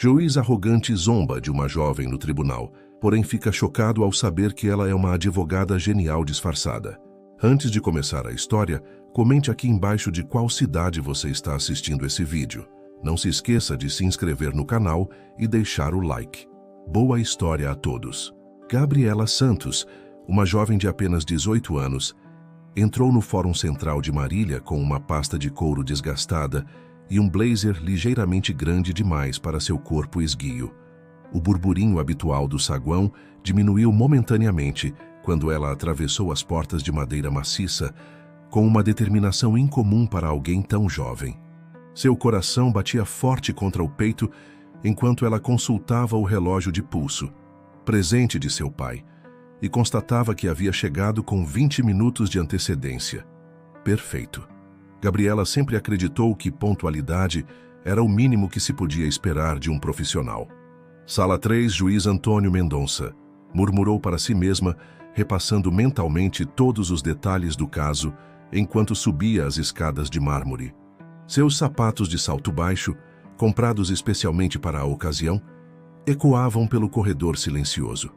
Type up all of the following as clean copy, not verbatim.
Juiz arrogante zomba de uma jovem no tribunal, porém fica chocado ao saber que ela é uma advogada genial disfarçada. Antes de começar a história, comente aqui embaixo de qual cidade você está assistindo esse vídeo. Não se esqueça de se inscrever no canal e deixar o like. Boa história a todos. Gabriela Santos, uma jovem de apenas 18 anos, entrou no Fórum Central de Marília com uma pasta de couro desgastada e um blazer ligeiramente grande demais para seu corpo esguio. O burburinho habitual do saguão diminuiu momentaneamente quando ela atravessou as portas de madeira maciça com uma determinação incomum para alguém tão jovem. Seu coração batia forte contra o peito enquanto ela consultava o relógio de pulso, presente de seu pai, e constatava que havia chegado com 20 minutos de antecedência. Perfeito. Gabriela sempre acreditou que pontualidade era o mínimo que se podia esperar de um profissional. Sala 3, Juiz Antônio Mendonça, murmurou para si mesma, repassando mentalmente todos os detalhes do caso enquanto subia as escadas de mármore. Seus sapatos de salto baixo, comprados especialmente para a ocasião, ecoavam pelo corredor silencioso.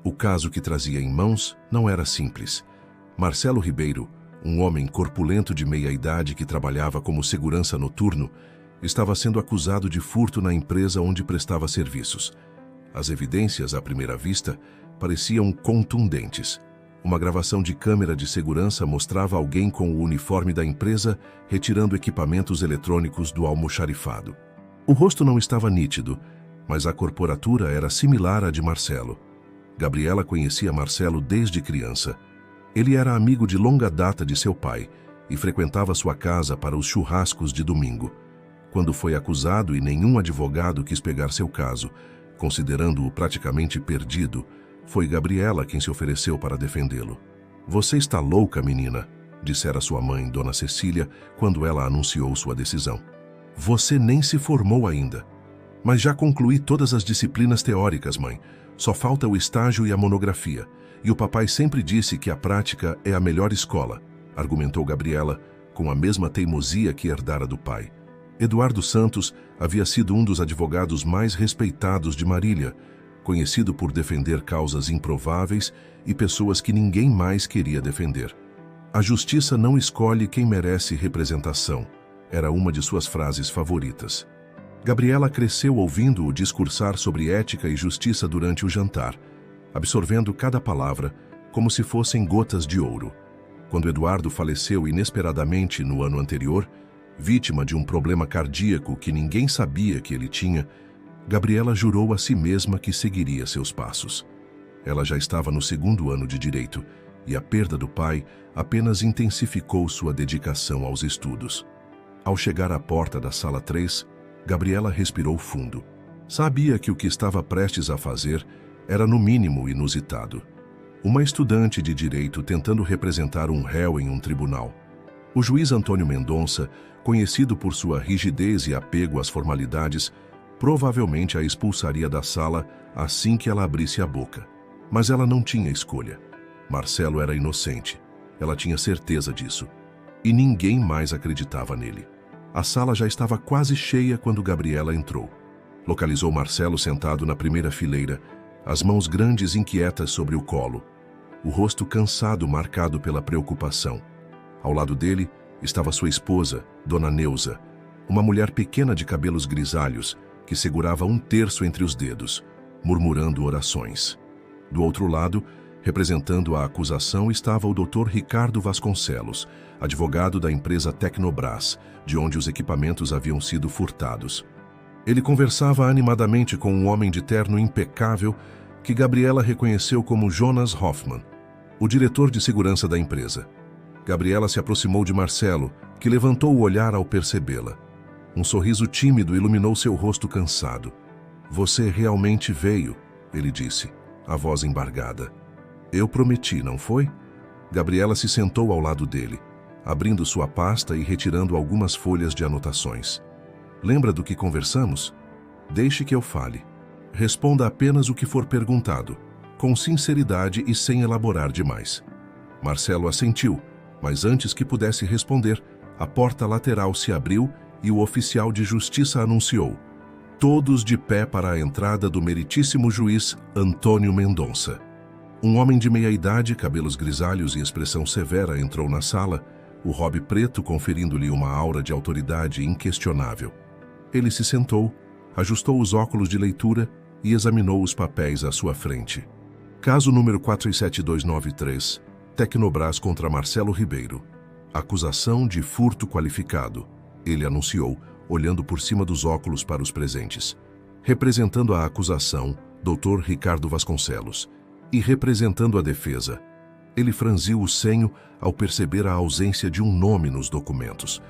O caso que trazia em mãos não era simples. Marcelo Ribeiro, um homem corpulento de meia-idade que trabalhava como segurança noturno, estava sendo acusado de furto na empresa onde prestava serviços. As evidências, à primeira vista, pareciam contundentes. Uma gravação de câmera de segurança mostrava alguém com o uniforme da empresa retirando equipamentos eletrônicos do almoxarifado. O rosto não estava nítido, mas a corporatura era similar à de Marcelo. Gabriela conhecia Marcelo desde criança. Ele era amigo de longa data de seu pai e frequentava sua casa para os churrascos de domingo. Quando foi acusado e nenhum advogado quis pegar seu caso, considerando-o praticamente perdido, foi Gabriela quem se ofereceu para defendê-lo. "Você está louca, menina", dissera sua mãe, Dona Cecília, quando ela anunciou sua decisão. "Você nem se formou ainda." "Mas já concluí todas as disciplinas teóricas, mãe. Só falta o estágio e a monografia. E o papai sempre disse que a prática é a melhor escola", argumentou Gabriela, com a mesma teimosia que herdara do pai. Eduardo Santos havia sido um dos advogados mais respeitados de Marília, conhecido por defender causas improváveis e pessoas que ninguém mais queria defender. "A justiça não escolhe quem merece representação", era uma de suas frases favoritas. Gabriela cresceu ouvindo-o discursar sobre ética e justiça durante o jantar, absorvendo cada palavra como se fossem gotas de ouro. Quando Eduardo faleceu inesperadamente no ano anterior, vítima de um problema cardíaco que ninguém sabia que ele tinha, Gabriela jurou a si mesma que seguiria seus passos. Ela já estava no segundo ano de direito e a perda do pai apenas intensificou sua dedicação aos estudos. Ao chegar à porta da sala 3, Gabriela respirou fundo. Sabia que o que estava prestes a fazer era no mínimo inusitado. Uma estudante de direito tentando representar um réu em um tribunal. O juiz Antônio Mendonça, conhecido por sua rigidez e apego às formalidades, provavelmente a expulsaria da sala assim que ela abrisse a boca. Mas ela não tinha escolha. Marcelo era inocente. Ela tinha certeza disso. E ninguém mais acreditava nele. A sala já estava quase cheia quando Gabriela entrou. Localizou Marcelo sentado na primeira fileira, as mãos grandes inquietas sobre o colo, o rosto cansado marcado pela preocupação. Ao lado dele estava sua esposa, Dona Neuza, uma mulher pequena de cabelos grisalhos, que segurava um terço entre os dedos, murmurando orações. Do outro lado, representando a acusação, estava o Dr. Ricardo Vasconcelos, advogado da empresa Tecnobras, de onde os equipamentos haviam sido furtados. Ele conversava animadamente com um homem de terno impecável que Gabriela reconheceu como Jonas Hoffman, o diretor de segurança da empresa. Gabriela se aproximou de Marcelo, que levantou o olhar ao percebê-la. Um sorriso tímido iluminou seu rosto cansado. "Você realmente veio", ele disse, a voz embargada. "Eu prometi, não foi?" Gabriela se sentou ao lado dele, abrindo sua pasta e retirando algumas folhas de anotações. "Lembra do que conversamos? Deixe que eu fale. Responda apenas o que for perguntado, com sinceridade e sem elaborar demais." Marcelo assentiu, mas antes que pudesse responder, a porta lateral se abriu e o oficial de justiça anunciou: todos de pé para a entrada do meritíssimo juiz Antônio Mendonça. Um homem de meia-idade, cabelos grisalhos e expressão severa entrou na sala, o robe preto conferindo-lhe uma aura de autoridade inquestionável. Ele se sentou, ajustou os óculos de leitura e examinou os papéis à sua frente. Caso número 477293, Tecnobras contra Marcelo Ribeiro. Acusação de furto qualificado, ele anunciou, olhando por cima dos óculos para os presentes. Representando a acusação, Dr. Ricardo Vasconcelos. E representando a defesa, ele franziu o senho ao perceber a ausência de um nome nos documentos.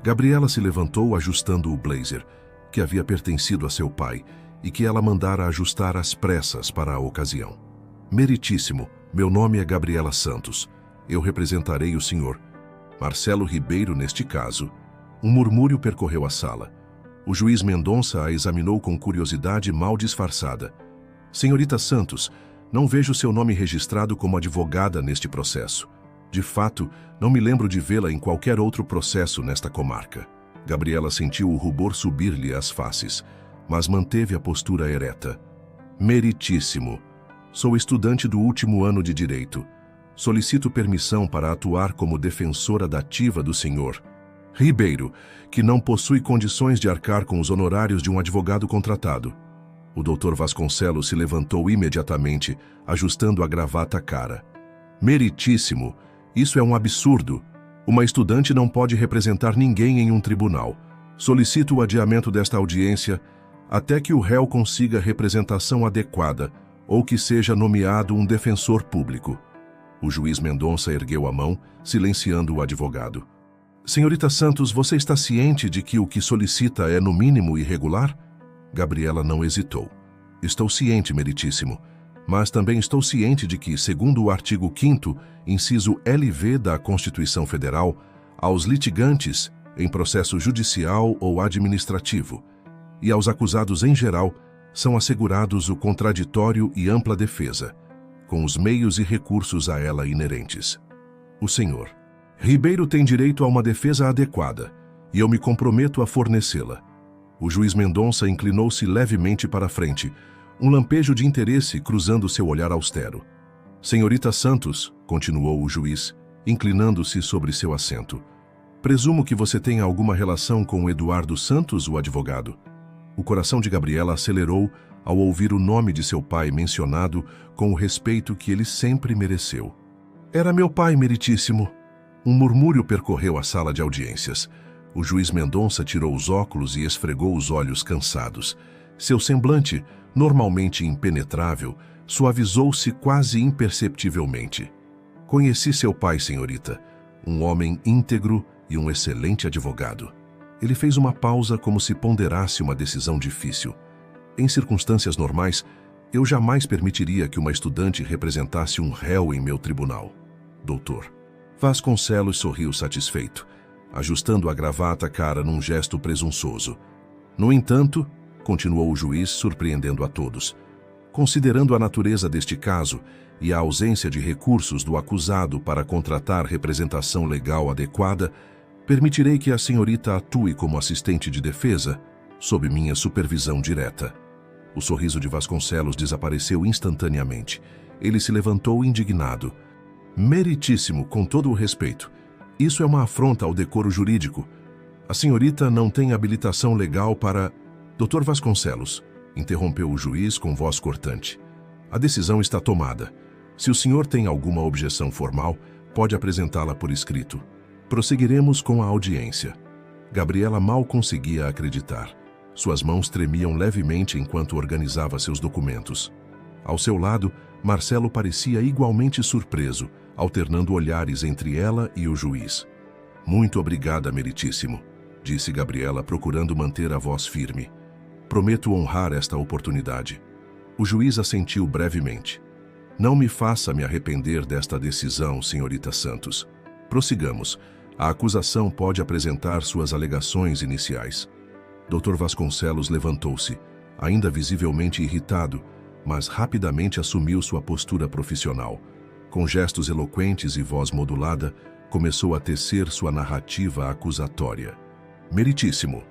Gabriela se levantou ajustando o blazer, que havia pertencido a seu pai e que ela mandara ajustar às pressas para a ocasião. Meritíssimo, meu nome é Gabriela Santos. Eu representarei o senhor Marcelo Ribeiro neste caso. Um murmúrio percorreu a sala. O juiz Mendonça a examinou com curiosidade mal disfarçada. Senhorita Santos, não vejo seu nome registrado como advogada neste processo. De fato, não me lembro de vê-la em qualquer outro processo nesta comarca. Gabriela sentiu o rubor subir-lhe às faces, mas manteve a postura ereta. Meritíssimo. Sou estudante do último ano de Direito. Solicito permissão para atuar como defensora dativa do senhor Ribeiro, que não possui condições de arcar com os honorários de um advogado contratado. O Dr. Vasconcelos se levantou imediatamente, ajustando a gravata à cara. Meritíssimo, isso é um absurdo. Uma estudante não pode representar ninguém em um tribunal. Solicito o adiamento desta audiência até que o réu consiga representação adequada ou que seja nomeado um defensor público. O juiz Mendonça ergueu a mão, silenciando o advogado. Senhorita Santos, você está ciente de que o que solicita é, no mínimo, irregular? Gabriela não hesitou. Estou ciente, meritíssimo, mas também estou ciente de que, segundo o artigo 5º, inciso LV da Constituição Federal, aos litigantes, em processo judicial ou administrativo, e aos acusados em geral, são assegurados o contraditório e ampla defesa, com os meios e recursos a ela inerentes. O senhor Ribeiro tem direito a uma defesa adequada, e eu me comprometo a fornecê-la. O juiz Mendonça inclinou-se levemente para a frente, um lampejo de interesse cruzando seu olhar austero. Senhorita Santos, continuou o juiz, inclinando-se sobre seu assento, presumo que você tenha alguma relação com Eduardo Santos, o advogado. O coração de Gabriela acelerou ao ouvir o nome de seu pai mencionado com o respeito que ele sempre mereceu. Era meu pai, meritíssimo. Um murmúrio percorreu a sala de audiências. O juiz Mendonça tirou os óculos e esfregou os olhos cansados. Seu semblante, normalmente impenetrável, suavizou-se quase imperceptivelmente. Conheci seu pai, senhorita, um homem íntegro e um excelente advogado. Ele fez uma pausa como se ponderasse uma decisão difícil. Em circunstâncias normais, eu jamais permitiria que uma estudante representasse um réu em meu tribunal. Doutor. Vasconcelos sorriu satisfeito, ajustando a gravata à cara num gesto presunçoso. No entanto, continuou o juiz, surpreendendo a todos, considerando a natureza deste caso e a ausência de recursos do acusado para contratar representação legal adequada, permitirei que a senhorita atue como assistente de defesa, sob minha supervisão direta. O sorriso de Vasconcelos desapareceu instantaneamente. Ele se levantou indignado. Meritíssimo, com todo o respeito. Isso é uma afronta ao decoro jurídico. A senhorita não tem habilitação legal para... Dr. Vasconcelos, interrompeu o juiz com voz cortante. A decisão está tomada. Se o senhor tem alguma objeção formal, pode apresentá-la por escrito. Prosseguiremos com a audiência. Gabriela mal conseguia acreditar. Suas mãos tremiam levemente enquanto organizava seus documentos. Ao seu lado, Marcelo parecia igualmente surpreso, alternando olhares entre ela e o juiz. Muito obrigada, meritíssimo, disse Gabriela, procurando manter a voz firme. Prometo honrar esta oportunidade. O juiz assentiu brevemente. Não me faça me arrepender desta decisão, senhorita Santos. Prossigamos. A acusação pode apresentar suas alegações iniciais. Dr. Vasconcelos levantou-se, ainda visivelmente irritado, mas rapidamente assumiu sua postura profissional. Com gestos eloquentes e voz modulada, começou a tecer sua narrativa acusatória. Meritíssimo.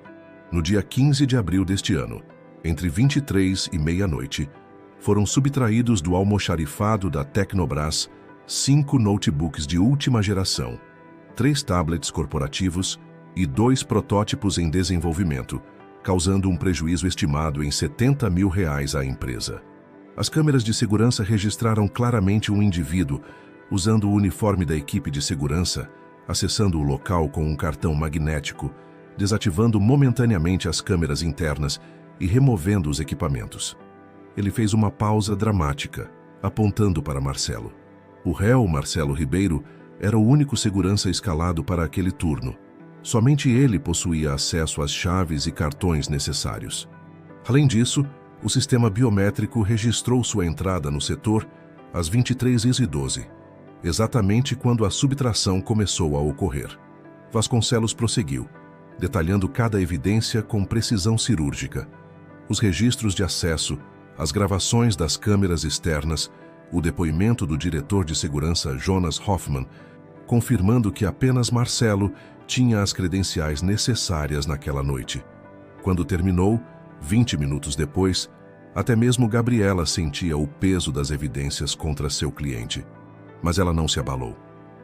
No dia 15 de abril deste ano, Entre 23 e meia-noite, foram subtraídos do almoxarifado da Tecnobras 5 notebooks de última geração, 3 tablets corporativos e 2 protótipos em desenvolvimento, causando um prejuízo estimado em R$70 mil à empresa. As câmeras de segurança registraram claramente um indivíduo usando o uniforme da equipe de segurança, acessando o local com um cartão magnético, desativando momentaneamente as câmeras internas e removendo os equipamentos. Ele fez uma pausa dramática, apontando para Marcelo. O réu, Marcelo Ribeiro, era o único segurança escalado para aquele turno. Somente ele possuía acesso às chaves e cartões necessários. Além disso, o sistema biométrico registrou sua entrada no setor às 23h12, exatamente quando a subtração começou a ocorrer. Vasconcelos prosseguiu, detalhando cada evidência com precisão cirúrgica. Os registros de acesso, as gravações das câmeras externas, o depoimento do diretor de segurança Jonas Hoffman, confirmando que apenas Marcelo tinha as credenciais necessárias naquela noite. Quando terminou, 20 minutos depois, até mesmo Gabriela sentia o peso das evidências contra seu cliente. Mas ela não se abalou.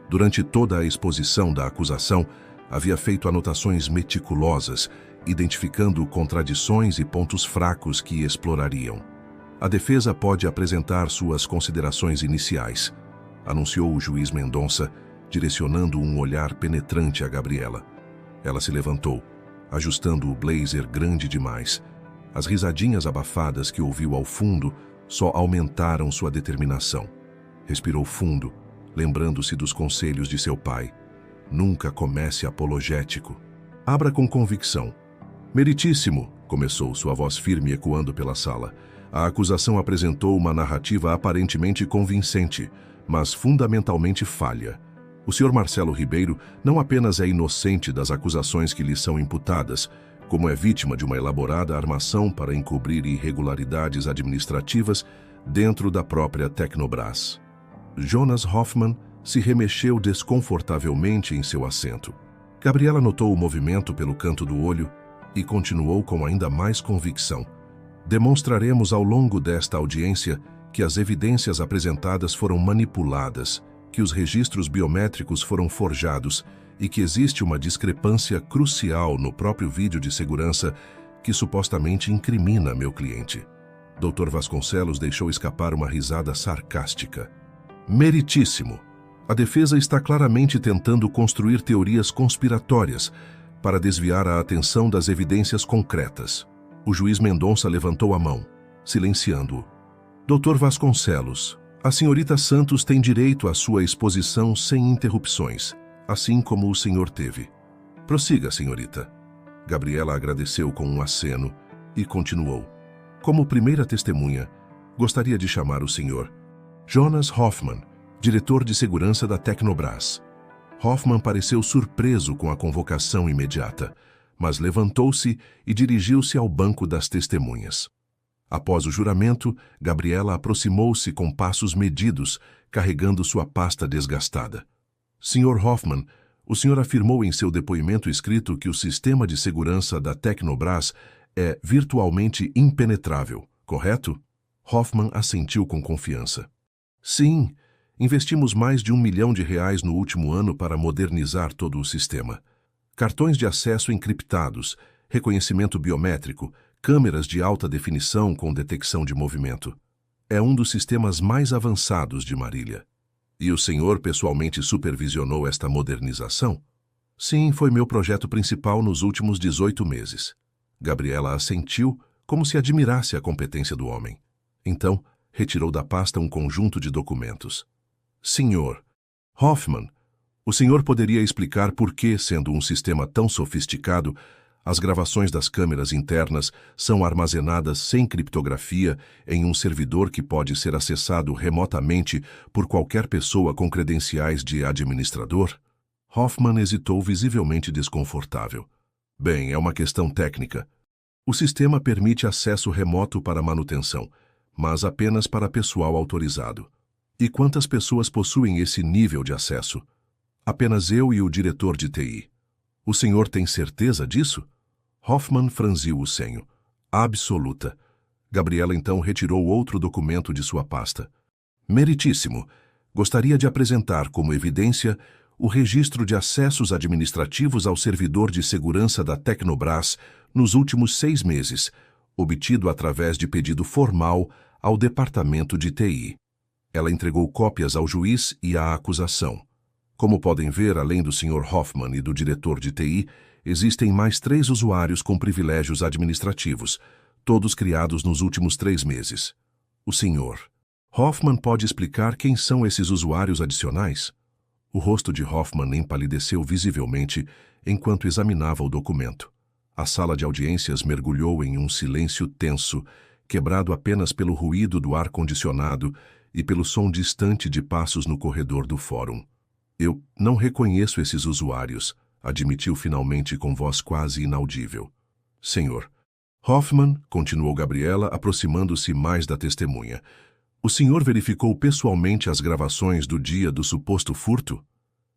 Durante toda a exposição da acusação, havia feito anotações meticulosas, identificando contradições e pontos fracos que explorariam. A defesa pode apresentar suas considerações iniciais, anunciou o juiz Mendonça, direcionando um olhar penetrante a Gabriela. Ela se levantou, ajustando o blazer grande demais. As risadinhas abafadas que ouviu ao fundo só aumentaram sua determinação. Respirou fundo, lembrando-se dos conselhos de seu pai. Nunca comece apologético. Abra com convicção. Meritíssimo, começou sua voz firme ecoando pela sala. A acusação apresentou uma narrativa aparentemente convincente, mas fundamentalmente falha. O Sr. Marcelo Ribeiro não apenas é inocente das acusações que lhe são imputadas, como é vítima de uma elaborada armação para encobrir irregularidades administrativas dentro da própria Tecnobras. Jonas Hoffman se remexeu desconfortavelmente em seu assento. Gabriela notou o movimento pelo canto do olho e continuou com ainda mais convicção. Demonstraremos ao longo desta audiência que as evidências apresentadas foram manipuladas, que os registros biométricos foram forjados e que existe uma discrepância crucial no próprio vídeo de segurança que supostamente incrimina meu cliente. Dr. Vasconcelos deixou escapar uma risada sarcástica. Meritíssimo! A defesa está claramente tentando construir teorias conspiratórias para desviar a atenção das evidências concretas. O juiz Mendonça levantou a mão, silenciando-o. Dr. Vasconcelos, a senhorita Santos tem direito à sua exposição sem interrupções, assim como o senhor teve. Prossiga, senhorita. Gabriela agradeceu com um aceno e continuou. Como primeira testemunha, gostaria de chamar o senhor Jonas Hoffman, diretor de segurança da Tecnobras. Hoffman pareceu surpreso com a convocação imediata, mas levantou-se e dirigiu-se ao banco das testemunhas. Após o juramento, Gabriela aproximou-se com passos medidos, carregando sua pasta desgastada. Sr. Hoffman, o senhor afirmou em seu depoimento escrito que o sistema de segurança da Tecnobras é virtualmente impenetrável, correto? Hoffman assentiu com confiança. Sim, investimos mais de R$1 milhão no último ano para modernizar todo o sistema. Cartões de acesso encriptados, reconhecimento biométrico, câmeras de alta definição com detecção de movimento. É um dos sistemas mais avançados de Marília. E o senhor pessoalmente supervisionou esta modernização? Sim, foi meu projeto principal nos últimos 18 meses. Gabriela assentiu, como se admirasse a competência do homem. Então, retirou da pasta um conjunto de documentos. Senhor Hoffman, o senhor poderia explicar por que, sendo um sistema tão sofisticado, as gravações das câmeras internas são armazenadas sem criptografia em um servidor que pode ser acessado remotamente por qualquer pessoa com credenciais de administrador? Hoffman hesitou, visivelmente desconfortável. Bem, é uma questão técnica. O sistema permite acesso remoto para manutenção, mas apenas para pessoal autorizado. E quantas pessoas possuem esse nível de acesso? Apenas eu e o diretor de TI. O senhor tem certeza disso? Hoffman franziu o senho. Absoluta. Gabriela então retirou outro documento de sua pasta. Meritíssimo. Gostaria de apresentar como evidência o registro de acessos administrativos ao servidor de segurança da Tecnobras nos últimos 6 meses, obtido através de pedido formal ao Departamento de TI. Ela entregou cópias ao juiz e à acusação. Como podem ver, além do Sr. Hoffman e do diretor de TI, existem mais 3 usuários com privilégios administrativos, todos criados nos últimos 3 meses. O Sr. Hoffman pode explicar quem são esses usuários adicionais? O rosto de Hoffman empalideceu visivelmente enquanto examinava o documento. A sala de audiências mergulhou em um silêncio tenso, quebrado apenas pelo ruído do ar-condicionado e pelo som distante de passos no corredor do fórum. Eu não reconheço esses usuários, admitiu finalmente com voz quase inaudível. Senhor Hoffman, continuou Gabriela, aproximando-se mais da testemunha. O senhor verificou pessoalmente as gravações do dia do suposto furto?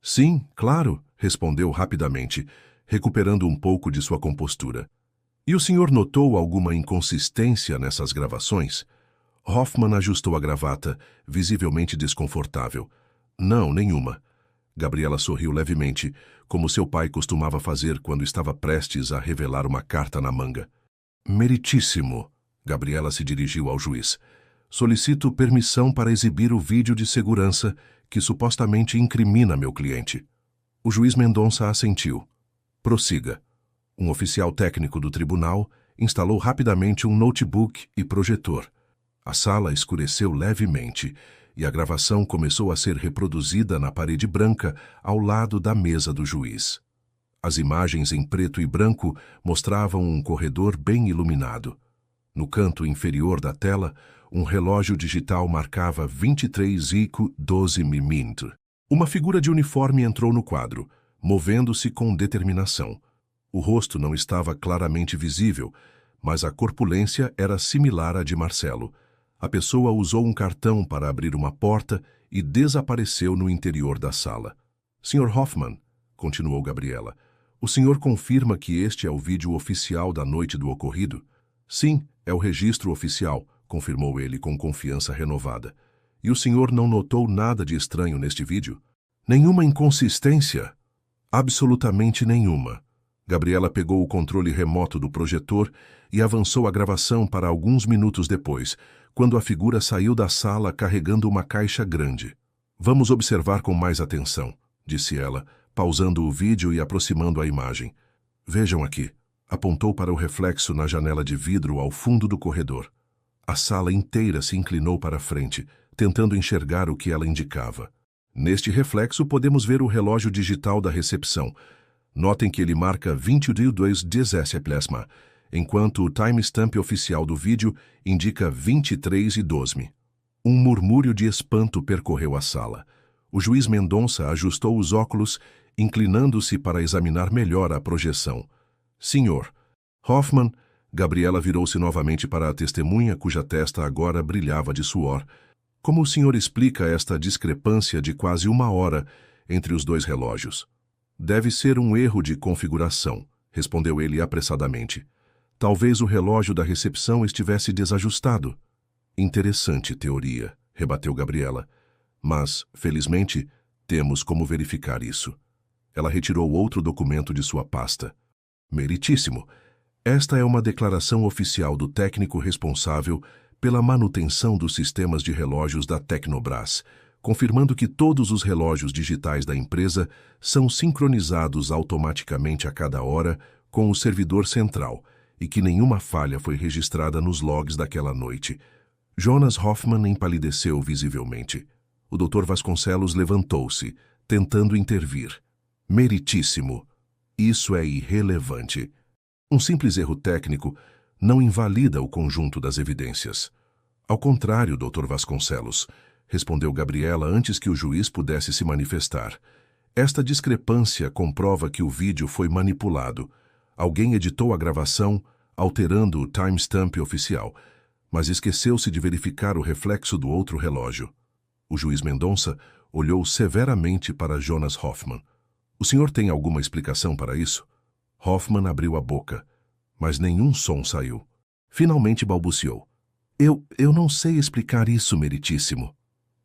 Sim, claro, respondeu rapidamente, recuperando um pouco de sua compostura. E o senhor notou alguma inconsistência nessas gravações? Hoffman ajustou a gravata, visivelmente desconfortável. Não, nenhuma. Gabriela sorriu levemente, como seu pai costumava fazer quando estava prestes a revelar uma carta na manga. Meritíssimo. Gabriela se dirigiu ao juiz. Solicito permissão para exibir o vídeo de segurança que supostamente incrimina meu cliente. O juiz Mendonça assentiu. Prossiga. Um oficial técnico do tribunal instalou rapidamente um notebook e projetor. A sala escureceu levemente e a gravação começou a ser reproduzida na parede branca ao lado da mesa do juiz. As imagens em preto e branco mostravam um corredor bem iluminado. No canto inferior da tela, um relógio digital marcava 23:12 min. Uma figura de uniforme entrou no quadro, movendo-se com determinação. O rosto não estava claramente visível, mas a corpulência era similar à de Marcelo. A pessoa usou um cartão para abrir uma porta e desapareceu no interior da sala. Sr. Hoffman, continuou Gabriela, o senhor confirma que este é o vídeo oficial da noite do ocorrido? Sim, é o registro oficial, confirmou ele com confiança renovada. E o senhor não notou nada de estranho neste vídeo? Nenhuma inconsistência? Absolutamente nenhuma. Gabriela pegou o controle remoto do projetor e avançou a gravação para alguns minutos depois, quando a figura saiu da sala carregando uma caixa grande. Vamos observar com mais atenção, disse ela, pausando o vídeo e aproximando a imagem. Vejam aqui. Apontou para o reflexo na janela de vidro ao fundo do corredor. A sala inteira se inclinou para a frente, tentando enxergar o que ela indicava. Neste reflexo podemos ver o relógio digital da recepção. Notem que ele marca 22:17, enquanto o timestamp oficial do vídeo indica 23:12. Um murmúrio de espanto percorreu a sala. O juiz Mendonça ajustou os óculos, inclinando-se para examinar melhor a projeção. Senhor Hoffman, Gabriela virou-se novamente para a testemunha, cuja testa agora brilhava de suor. Como o senhor explica esta discrepância de quase 1 hora entre os 2 relógios? Deve ser um erro de configuração, respondeu ele apressadamente. Talvez o relógio da recepção estivesse desajustado. Interessante teoria, rebateu Gabriela. Mas, felizmente, temos como verificar isso. Ela retirou outro documento de sua pasta. Meritíssimo. Esta é uma declaração oficial do técnico responsável pela manutenção dos sistemas de relógios da Tecnobras, confirmando que todos os relógios digitais da empresa são sincronizados automaticamente a cada hora com o servidor central e que nenhuma falha foi registrada nos logs daquela noite. Jonas Hoffman empalideceu visivelmente. O Dr. Vasconcelos levantou-se, tentando intervir. Meritíssimo. Isso é irrelevante. Um simples erro técnico não invalida o conjunto das evidências. Ao contrário, Dr. Vasconcelos, respondeu Gabriela antes que o juiz pudesse se manifestar. Esta discrepância comprova que o vídeo foi manipulado. Alguém editou a gravação, alterando o timestamp oficial, mas esqueceu-se de verificar o reflexo do outro relógio. O juiz Mendonça olhou severamente para Jonas Hoffman. O senhor tem alguma explicação para isso? Hoffman abriu a boca, mas nenhum som saiu. Finalmente balbuciou. Eu não sei explicar isso, meritíssimo.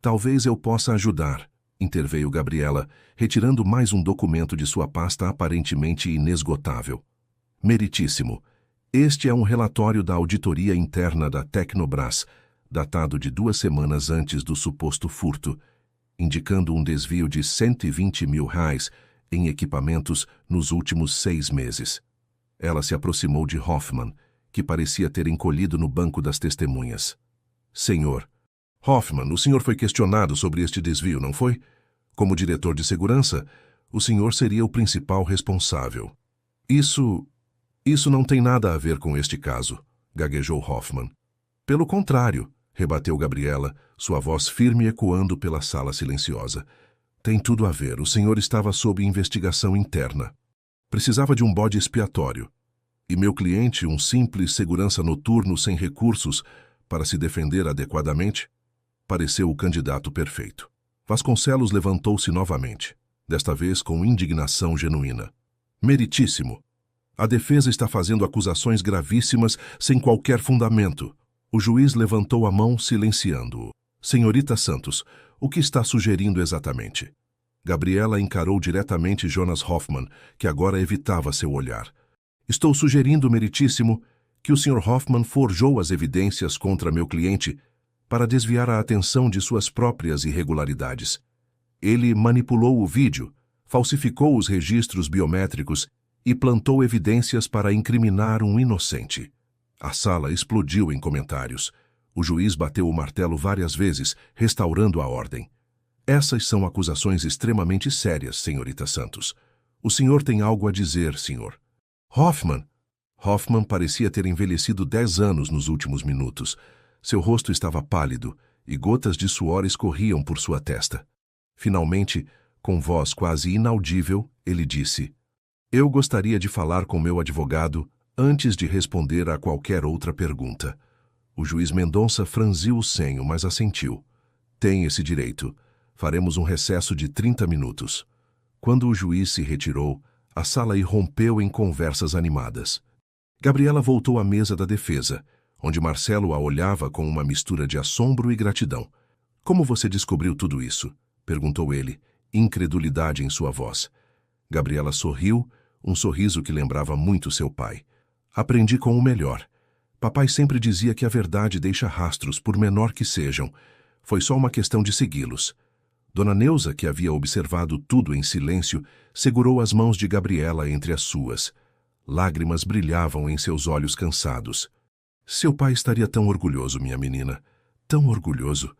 Talvez eu possa ajudar, interveio Gabriela, retirando mais um documento de sua pasta aparentemente inesgotável. Meritíssimo, este é um relatório da auditoria interna da Tecnobras, datado de 2 semanas antes do suposto furto, indicando um desvio de R$ 120 mil em equipamentos nos últimos 6 meses. Ela se aproximou de Hoffman, que parecia ter encolhido no banco das testemunhas. Senhor Hoffman, o senhor foi questionado sobre este desvio, não foi? Como diretor de segurança, o senhor seria o principal responsável. Isso não tem nada a ver com este caso, gaguejou Hoffman. Pelo contrário, rebateu Gabriela, sua voz firme ecoando pela sala silenciosa. Tem tudo a ver, o senhor estava sob investigação interna. Precisava de um bode expiatório. E meu cliente, um simples segurança noturno sem recursos para se defender adequadamente, pareceu o candidato perfeito. Vasconcelos levantou-se novamente, desta vez com indignação genuína. Meritíssimo! A defesa está fazendo acusações gravíssimas sem qualquer fundamento. O juiz levantou a mão, silenciando-o. Senhorita Santos, o que está sugerindo exatamente? Gabriela encarou diretamente Jonas Hoffman, que agora evitava seu olhar. Estou sugerindo, meritíssimo, que o Sr. Hoffman forjou as evidências contra meu cliente para desviar a atenção de suas próprias irregularidades. Ele manipulou o vídeo, falsificou os registros biométricos e plantou evidências para incriminar um inocente. A sala explodiu em comentários. O juiz bateu o martelo várias vezes, restaurando a ordem. Essas são acusações extremamente sérias, senhorita Santos. O senhor tem algo a dizer, senhor. Hoffman parecia ter envelhecido 10 anos nos últimos minutos. Seu rosto estava pálido e gotas de suor escorriam por sua testa. Finalmente, com voz quase inaudível, ele disse: Eu gostaria de falar com meu advogado antes de responder a qualquer outra pergunta. O juiz Mendonça franziu o senho, mas assentiu. Tem esse direito. Faremos um recesso de 30 minutos. Quando o juiz se retirou, a sala irrompeu em conversas animadas. Gabriela voltou à mesa da defesa, onde Marcelo a olhava com uma mistura de assombro e gratidão. Como você descobriu tudo isso? Perguntou ele, incredulidade em sua voz. Gabriela sorriu, um sorriso que lembrava muito seu pai. Aprendi com o melhor. Papai sempre dizia que a verdade deixa rastros, por menor que sejam. Foi só uma questão de segui-los. Dona Neuza, que havia observado tudo em silêncio, segurou as mãos de Gabriela entre as suas. Lágrimas brilhavam em seus olhos cansados. Seu pai estaria tão orgulhoso, minha menina. Tão orgulhoso.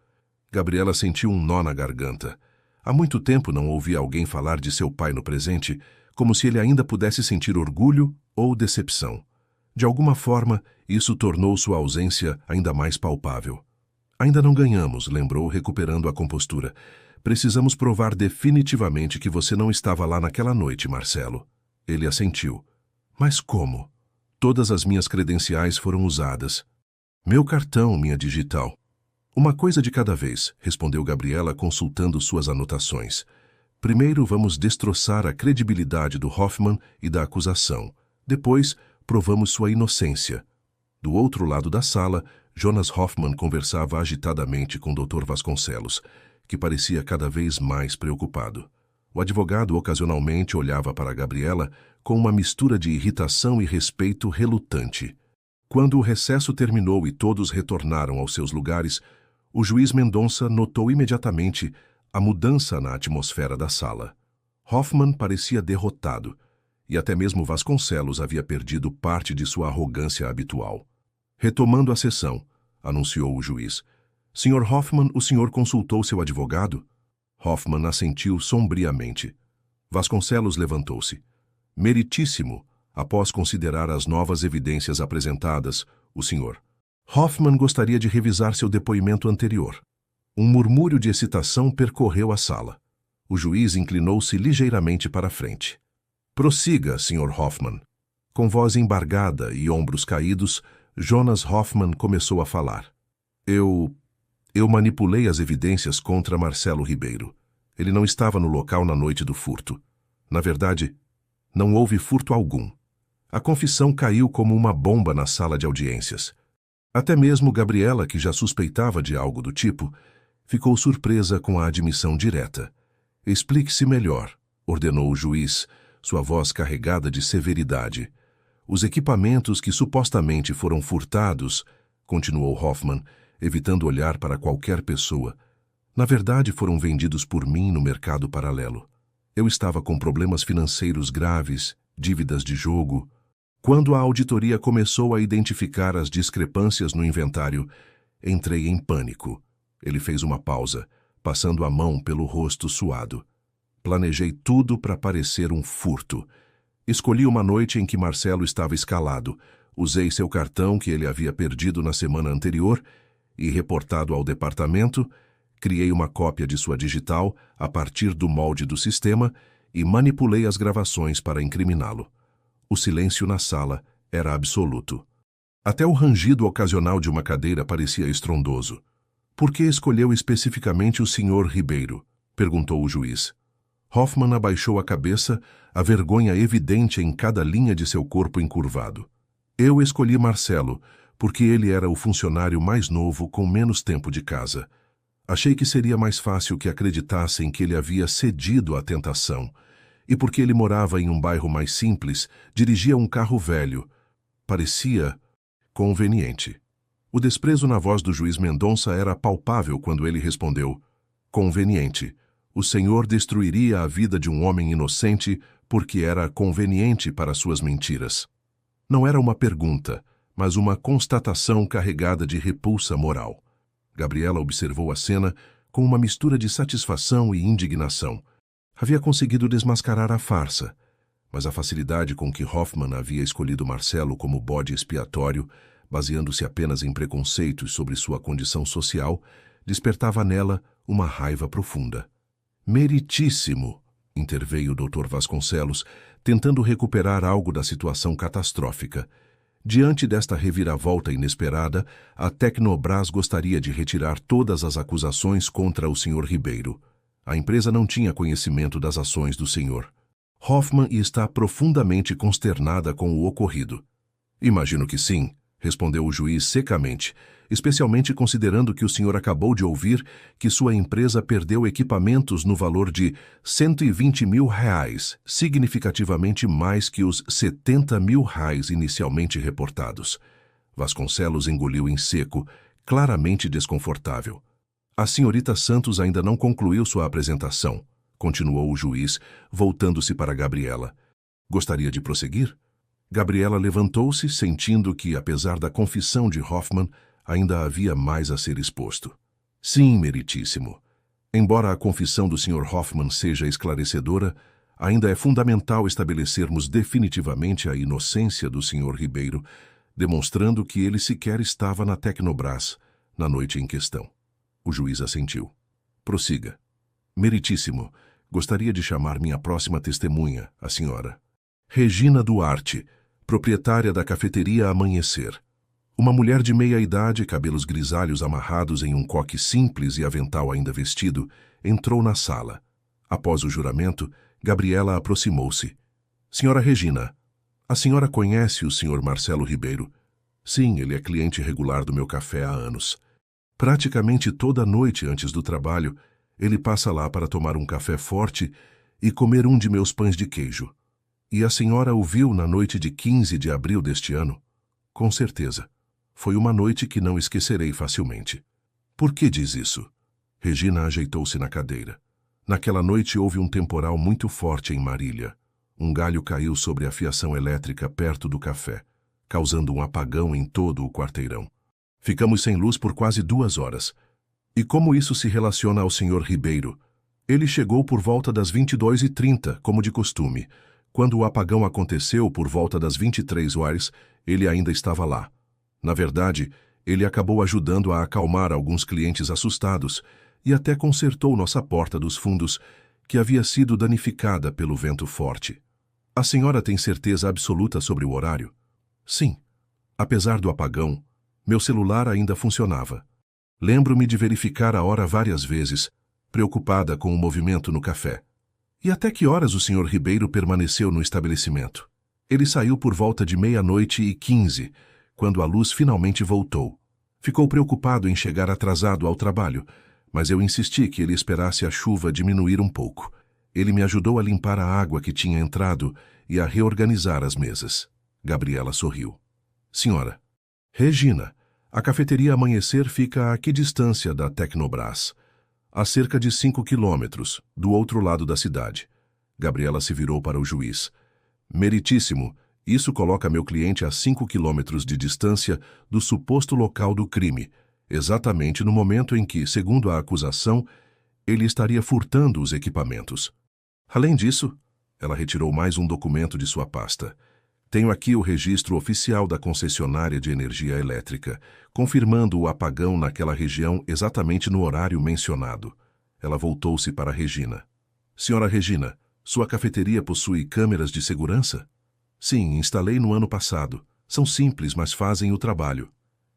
Gabriela sentiu um nó na garganta. Há muito tempo não ouvia alguém falar de seu pai no presente, como se ele ainda pudesse sentir orgulho ou decepção. De alguma forma, isso tornou sua ausência ainda mais palpável. Ainda não ganhamos, lembrou, recuperando a compostura. Precisamos provar definitivamente que você não estava lá naquela noite, Marcelo. Ele assentiu. Mas como? Todas as minhas credenciais foram usadas. Meu cartão, minha digital. Uma coisa de cada vez, respondeu Gabriela consultando suas anotações. Primeiro vamos destroçar a credibilidade do Hoffman e da acusação. Depois, provamos sua inocência. Do outro lado da sala, Jonas Hoffman conversava agitadamente com o Dr. Vasconcelos, que parecia cada vez mais preocupado. O advogado ocasionalmente olhava para Gabriela com uma mistura de irritação e respeito relutante. Quando o recesso terminou e todos retornaram aos seus lugares, o juiz Mendonça notou imediatamente a mudança na atmosfera da sala. Hoffman parecia derrotado, e até mesmo Vasconcelos havia perdido parte de sua arrogância habitual. Retomando a sessão, anunciou o juiz. Sr. Hoffman, o senhor consultou seu advogado? Hoffman assentiu sombriamente. Vasconcelos levantou-se. Meritíssimo, após considerar as novas evidências apresentadas, o senhor. Hoffman gostaria de revisar seu depoimento anterior. Um murmúrio de excitação percorreu a sala. O juiz inclinou-se ligeiramente para a frente. Prossiga, Sr. Hoffman. Com voz embargada e ombros caídos, Jonas Hoffman começou a falar. Eu manipulei as evidências contra Marcelo Ribeiro. Ele não estava no local na noite do furto. Na verdade, não houve furto algum. A confissão caiu como uma bomba na sala de audiências. Até mesmo Gabriela, que já suspeitava de algo do tipo, ficou surpresa com a admissão direta. Explique-se melhor, ordenou o juiz, sua voz carregada de severidade. Os equipamentos que supostamente foram furtados, continuou Hoffman, evitando olhar para qualquer pessoa, na verdade foram vendidos por mim no mercado paralelo. Eu estava com problemas financeiros graves, dívidas de jogo. Quando a auditoria começou a identificar as discrepâncias no inventário, entrei em pânico. Ele fez uma pausa, passando a mão pelo rosto suado. Planejei tudo para parecer um furto. Escolhi uma noite em que Marcelo estava escalado, usei seu cartão que ele havia perdido na semana anterior e, reportado ao departamento, criei uma cópia de sua digital a partir do molde do sistema e manipulei as gravações para incriminá-lo. O silêncio na sala era absoluto. Até o rangido ocasional de uma cadeira parecia estrondoso. Por que escolheu especificamente o Sr. Ribeiro? Perguntou o juiz. Hoffman abaixou a cabeça, a vergonha evidente em cada linha de seu corpo encurvado. Eu escolhi Marcelo, porque ele era o funcionário mais novo com menos tempo de casa. Achei que seria mais fácil que acreditassem que ele havia cedido à tentação. E porque ele morava em um bairro mais simples, dirigia um carro velho. Parecia conveniente. O desprezo na voz do juiz Mendonça era palpável quando ele respondeu: conveniente. O senhor destruiria a vida de um homem inocente porque era conveniente para suas mentiras. Não era uma pergunta, mas uma constatação carregada de repulsa moral. Gabriela observou a cena com uma mistura de satisfação e indignação. Havia conseguido desmascarar a farsa, mas a facilidade com que Hoffman havia escolhido Marcelo como bode expiatório, baseando-se apenas em preconceitos sobre sua condição social, despertava nela uma raiva profunda. Meritíssimo, interveio o Dr. Vasconcelos, tentando recuperar algo da situação catastrófica. Diante desta reviravolta inesperada, a Tecnobras gostaria de retirar todas as acusações contra o Sr. Ribeiro. A empresa não tinha conhecimento das ações do senhor. Hoffman está profundamente consternada com o ocorrido. Imagino que sim, respondeu o juiz secamente, especialmente considerando que o senhor acabou de ouvir que sua empresa perdeu equipamentos no valor de R$120 mil, significativamente mais que os R$70 mil inicialmente reportados. Vasconcelos engoliu em seco, claramente desconfortável. A senhorita Santos ainda não concluiu sua apresentação, continuou o juiz, voltando-se para Gabriela. Gostaria de prosseguir? Gabriela levantou-se, sentindo que, apesar da confissão de Hoffman, ainda havia mais a ser exposto. Sim, meritíssimo. Embora a confissão do Sr. Hoffman seja esclarecedora, ainda é fundamental estabelecermos definitivamente a inocência do Sr. Ribeiro, demonstrando que ele sequer estava na Tecnobras na noite em questão. O juiz assentiu. Prossiga. Meritíssimo, gostaria de chamar minha próxima testemunha, a senhora Regina Duarte, proprietária da cafeteria Amanhecer. Uma mulher de meia idade, cabelos grisalhos amarrados em um coque simples e avental ainda vestido, entrou na sala. Após o juramento, Gabriela aproximou-se. Senhora Regina, a senhora conhece o Sr. Marcelo Ribeiro? Sim, ele é cliente regular do meu café há anos. Praticamente toda noite antes do trabalho, ele passa lá para tomar um café forte e comer um de meus pães de queijo. E a senhora o viu na noite de 15 de abril deste ano? Com certeza. Foi uma noite que não esquecerei facilmente. Por que diz isso? Regina ajeitou-se na cadeira. Naquela noite houve um temporal muito forte em Marília. Um galho caiu sobre a fiação elétrica perto do café, causando um apagão em todo o quarteirão. Ficamos sem luz por quase 2 horas. E como isso se relaciona ao Sr. Ribeiro? Ele chegou por volta das 22h30, como de costume. Quando o apagão aconteceu por volta das 23h, ele ainda estava lá. Na verdade, ele acabou ajudando a acalmar alguns clientes assustados e até consertou nossa porta dos fundos, que havia sido danificada pelo vento forte. A senhora tem certeza absoluta sobre o horário? Sim. Apesar do apagão, meu celular ainda funcionava. Lembro-me de verificar a hora várias vezes, preocupada com o movimento no café. E até que horas o Sr. Ribeiro permaneceu no estabelecimento? Ele saiu por volta de 00:15, quando a luz finalmente voltou. Ficou preocupado em chegar atrasado ao trabalho, mas eu insisti que ele esperasse a chuva diminuir um pouco. Ele me ajudou a limpar a água que tinha entrado e a reorganizar as mesas. Gabriela sorriu. Senhora. Regina, a cafeteria Amanhecer fica a que distância da Tecnobras? A cerca de 5 quilômetros, do outro lado da cidade. Gabriela se virou para o juiz. Meritíssimo, isso coloca meu cliente a 5 quilômetros de distância do suposto local do crime, exatamente no momento em que, segundo a acusação, ele estaria furtando os equipamentos. Além disso, ela retirou mais um documento de sua pasta. Tenho aqui o registro oficial da concessionária de energia elétrica, confirmando o apagão naquela região exatamente no horário mencionado. Ela voltou-se para Regina. Senhora Regina, sua cafeteria possui câmeras de segurança? Sim, instalei no ano passado. São simples, mas fazem o trabalho.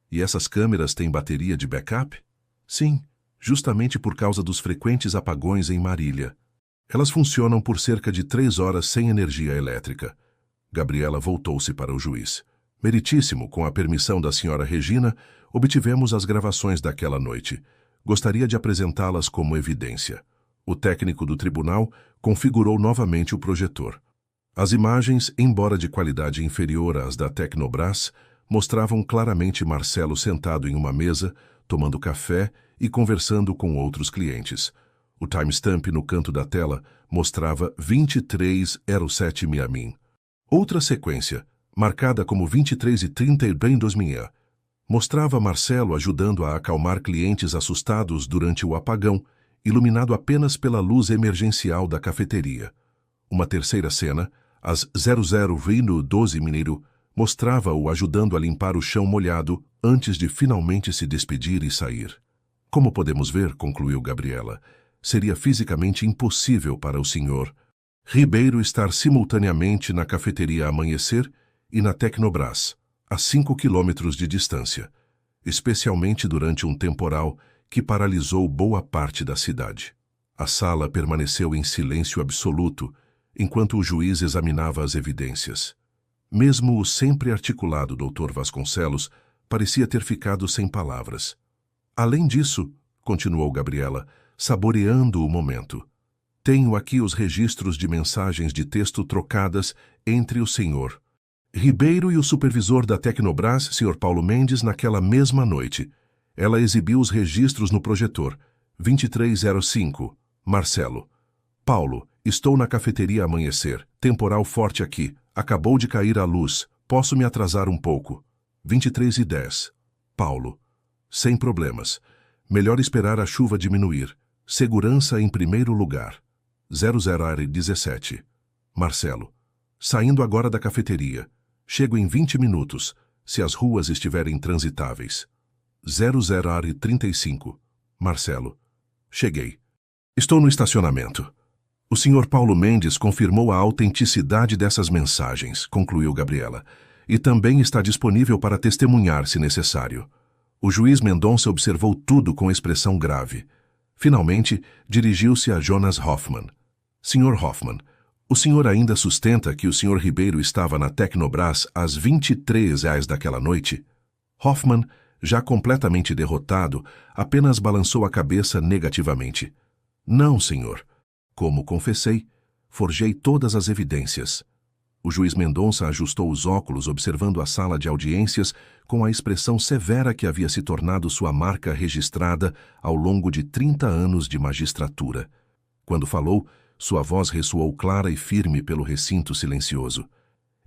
E essas câmeras têm bateria de backup? Sim, justamente por causa dos frequentes apagões em Marília. Elas funcionam por cerca de 3 horas sem energia elétrica. Gabriela voltou-se para o juiz. Meritíssimo, com a permissão da senhora Regina, obtivemos as gravações daquela noite. Gostaria de apresentá-las como evidência. O técnico do tribunal configurou novamente o projetor. As imagens, embora de qualidade inferior às da Tecnobras, mostravam claramente Marcelo sentado em uma mesa, tomando café e conversando com outros clientes. O timestamp no canto da tela mostrava 23:07 Miamin. Outra sequência, marcada como 23:30 bem 2000, mostrava Marcelo ajudando a acalmar clientes assustados durante o apagão, iluminado apenas pela luz emergencial da cafeteria. Uma terceira cena, às 00:12 Mineiro, mostrava-o ajudando a limpar o chão molhado antes de finalmente se despedir e sair. Como podemos ver, concluiu Gabriela, seria fisicamente impossível para o senhor Ribeiro estar simultaneamente na cafeteria Amanhecer e na Tecnobras, a 5 quilômetros de distância, especialmente durante um temporal que paralisou boa parte da cidade. A sala permaneceu em silêncio absoluto enquanto o juiz examinava as evidências. Mesmo o sempre articulado Dr. Vasconcelos parecia ter ficado sem palavras. Além disso, continuou Gabriela, saboreando o momento, tenho aqui os registros de mensagens de texto trocadas entre o senhor Ribeiro e o supervisor da Tecnobras, Sr. Paulo Mendes, naquela mesma noite. Ela exibiu os registros no projetor. 23:05. Marcelo. Paulo, estou na cafeteria Amanhecer. Temporal forte aqui. Acabou de cair a luz. Posso me atrasar um pouco. 23:10. Paulo. Sem problemas. Melhor esperar a chuva diminuir. Segurança em primeiro lugar. 00:17. Marcelo. Saindo agora da cafeteria. Chego em 20 minutos, se as ruas estiverem transitáveis. 00:35. Marcelo. Cheguei. Estou no estacionamento. O Sr. Paulo Mendes confirmou a autenticidade dessas mensagens, concluiu Gabriela, e também está disponível para testemunhar se necessário. O juiz Mendonça observou tudo com expressão grave. Finalmente, dirigiu-se a Jonas Hoffman. Sr. Hoffman, o senhor ainda sustenta que o Sr. Ribeiro estava na Tecnobras às 23h daquela noite? Hoffman, já completamente derrotado, apenas balançou a cabeça negativamente. Não, senhor. Como confessei, forjei todas as evidências. O juiz Mendonça ajustou os óculos observando a sala de audiências com a expressão severa que havia se tornado sua marca registrada ao longo de 30 anos de magistratura. Quando falou, sua voz ressoou clara e firme pelo recinto silencioso.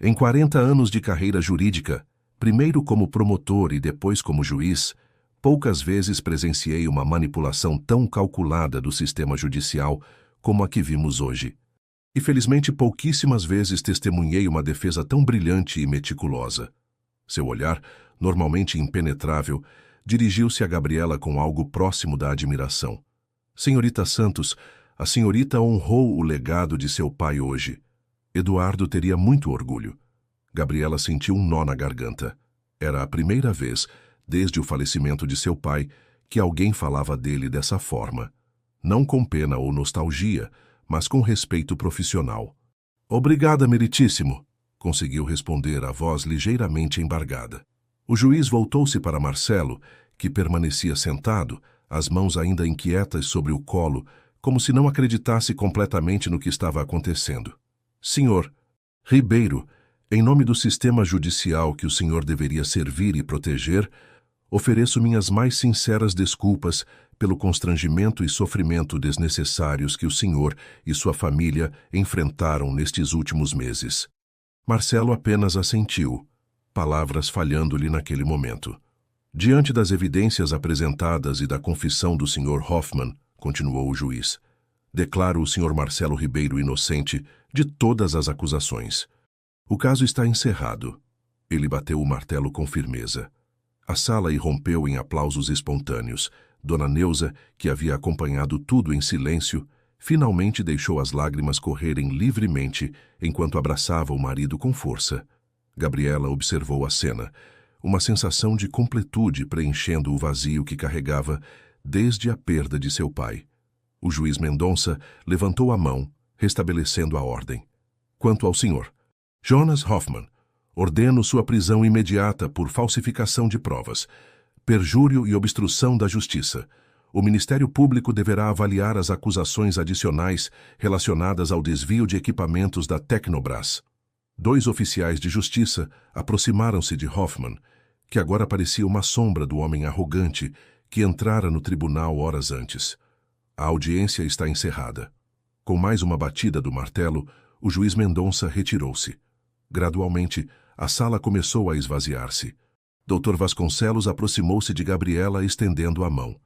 Em 40 anos de carreira jurídica, primeiro como promotor e depois como juiz, poucas vezes presenciei uma manipulação tão calculada do sistema judicial como a que vimos hoje. E felizmente pouquíssimas vezes testemunhei uma defesa tão brilhante e meticulosa. Seu olhar, normalmente impenetrável, dirigiu-se a Gabriela com algo próximo da admiração. Senhorita Santos, a senhorita honrou o legado de seu pai hoje. Eduardo teria muito orgulho. Gabriela sentiu um nó na garganta. Era a primeira vez, desde o falecimento de seu pai, que alguém falava dele dessa forma. Não com pena ou nostalgia, mas com respeito profissional. Obrigada, meritíssimo. conseguiu responder a voz ligeiramente embargada. O juiz voltou-se para Marcelo, que permanecia sentado, as mãos ainda inquietas sobre o colo, como se não acreditasse completamente no que estava acontecendo. Senhor Ribeiro, em nome do sistema judicial que o senhor deveria servir e proteger, ofereço minhas mais sinceras desculpas pelo constrangimento e sofrimento desnecessários que o senhor e sua família enfrentaram nestes últimos meses. Marcelo apenas assentiu, palavras falhando-lhe naquele momento. Diante das evidências apresentadas e da confissão do Sr. Hoffman, continuou o juiz, declaro o Sr. Marcelo Ribeiro inocente de todas as acusações. O caso está encerrado. Ele bateu o martelo com firmeza. A sala irrompeu em aplausos espontâneos. Dona Neuza, que havia acompanhado tudo em silêncio, finalmente deixou as lágrimas correrem livremente enquanto abraçava o marido com força. Gabriela observou a cena, uma sensação de completude preenchendo o vazio que carregava desde a perda de seu pai. O juiz Mendonça levantou a mão, restabelecendo a ordem. Quanto ao senhor Jonas Hoffman, ordeno sua prisão imediata por falsificação de provas, perjúrio e obstrução da justiça. O Ministério Público deverá avaliar as acusações adicionais relacionadas ao desvio de equipamentos da Tecnobras. 2 oficiais de justiça aproximaram-se de Hoffman, que agora parecia uma sombra do homem arrogante que entrara no tribunal horas antes. A audiência está encerrada. Com mais uma batida do martelo, o juiz Mendonça retirou-se. Gradualmente, a sala começou a esvaziar-se. Dr. Vasconcelos aproximou-se de Gabriela estendendo a mão.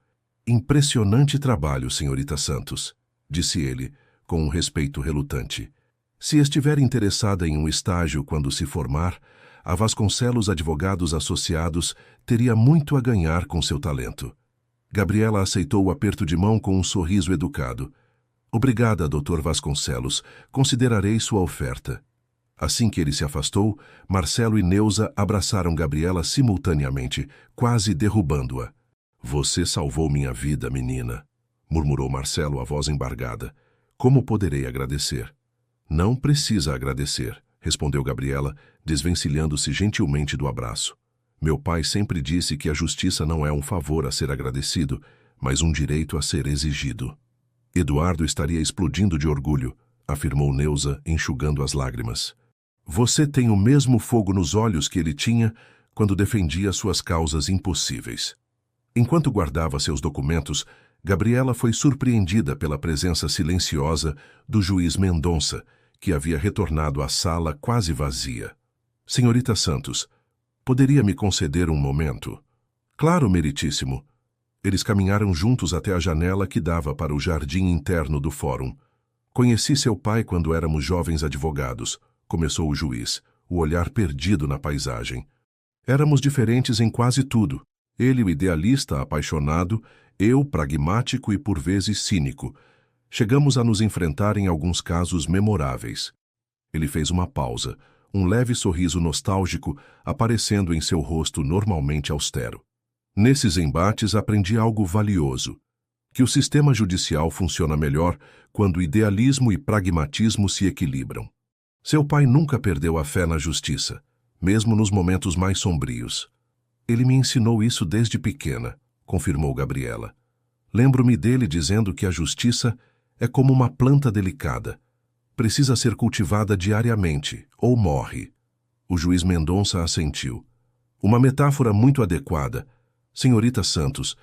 Impressionante trabalho, senhorita Santos, disse ele, com um respeito relutante. Se estiver interessada em um estágio quando se formar, a Vasconcelos Advogados Associados teria muito a ganhar com seu talento. Gabriela aceitou o aperto de mão com um sorriso educado. Obrigada, Dr. Vasconcelos. Considerarei sua oferta. Assim que ele se afastou, Marcelo e Neuza abraçaram Gabriela simultaneamente, quase derrubando-a. Você salvou minha vida, menina, murmurou Marcelo, a voz embargada. Como poderei agradecer? Não precisa agradecer, respondeu Gabriela, desvencilhando-se gentilmente do abraço. Meu pai sempre disse que a justiça não é um favor a ser agradecido, mas um direito a ser exigido. Eduardo estaria explodindo de orgulho, afirmou Neuza, enxugando as lágrimas. Você tem o mesmo fogo nos olhos que ele tinha quando defendia suas causas impossíveis. Enquanto guardava seus documentos, Gabriela foi surpreendida pela presença silenciosa do juiz Mendonça, que havia retornado à sala quase vazia. Senhorita Santos, poderia me conceder um momento? Claro, meritíssimo. Eles caminharam juntos até a janela que dava para o jardim interno do fórum. Conheci seu pai quando éramos jovens advogados, começou o juiz, o olhar perdido na paisagem. Éramos diferentes em quase tudo. Ele, o idealista apaixonado, eu, pragmático e por vezes cínico. Chegamos a nos enfrentar em alguns casos memoráveis. Ele fez uma pausa, um leve sorriso nostálgico aparecendo em seu rosto normalmente austero. Nesses embates aprendi algo valioso, que o sistema judicial funciona melhor quando idealismo e pragmatismo se equilibram. Seu pai nunca perdeu a fé na justiça, mesmo nos momentos mais sombrios. Ele me ensinou isso desde pequena, confirmou Gabriela. Lembro-me dele dizendo que a justiça é como uma planta delicada. Precisa ser cultivada diariamente, ou morre. O juiz Mendonça assentiu. Uma metáfora muito adequada. Senhorita Santos,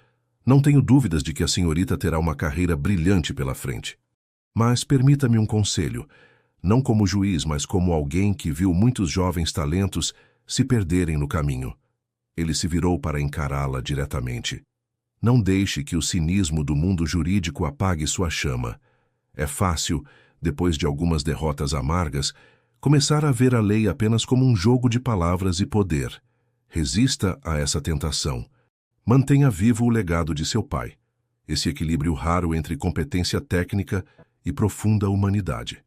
não tenho dúvidas de que a senhorita terá uma carreira brilhante pela frente. Mas permita-me um conselho, não como juiz, mas como alguém que viu muitos jovens talentos se perderem no caminho. Ele se virou para encará-la diretamente. Não deixe que o cinismo do mundo jurídico apague sua chama. É fácil, depois de algumas derrotas amargas, começar a ver a lei apenas como um jogo de palavras e poder. Resista a essa tentação. Mantenha vivo o legado de seu pai, esse equilíbrio raro entre competência técnica e profunda humanidade.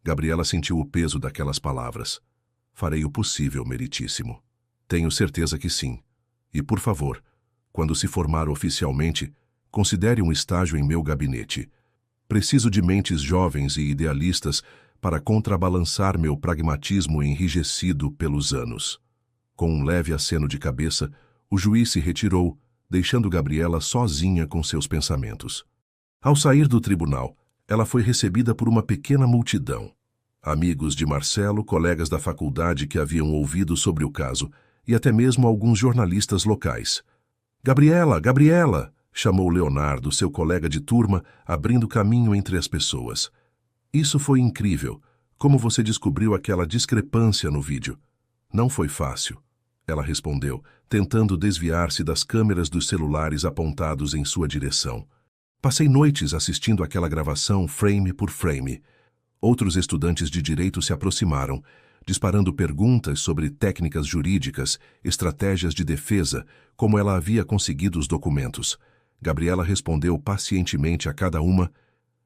Gabriela sentiu o peso daquelas palavras. Farei o possível, meritíssimo. Tenho certeza que sim. E, por favor, quando se formar oficialmente, considere um estágio em meu gabinete. Preciso de mentes jovens e idealistas para contrabalançar meu pragmatismo enrijecido pelos anos. Com um leve aceno de cabeça, o juiz se retirou, deixando Gabriela sozinha com seus pensamentos. Ao sair do tribunal, ela foi recebida por uma pequena multidão. Amigos de Marcelo, colegas da faculdade que haviam ouvido sobre o caso, e até mesmo alguns jornalistas locais. "Gabriela, Gabriela!" chamou Leonardo, seu colega de turma, abrindo caminho entre as pessoas. "Isso foi incrível. Como você descobriu aquela discrepância no vídeo?" "Não foi fácil", ela respondeu, tentando desviar-se das câmeras dos celulares apontados em sua direção. "Passei noites assistindo aquela gravação frame por frame." Outros estudantes de direito se aproximaram, disparando perguntas sobre técnicas jurídicas, estratégias de defesa, como ela havia conseguido os documentos. Gabriela respondeu pacientemente a cada uma,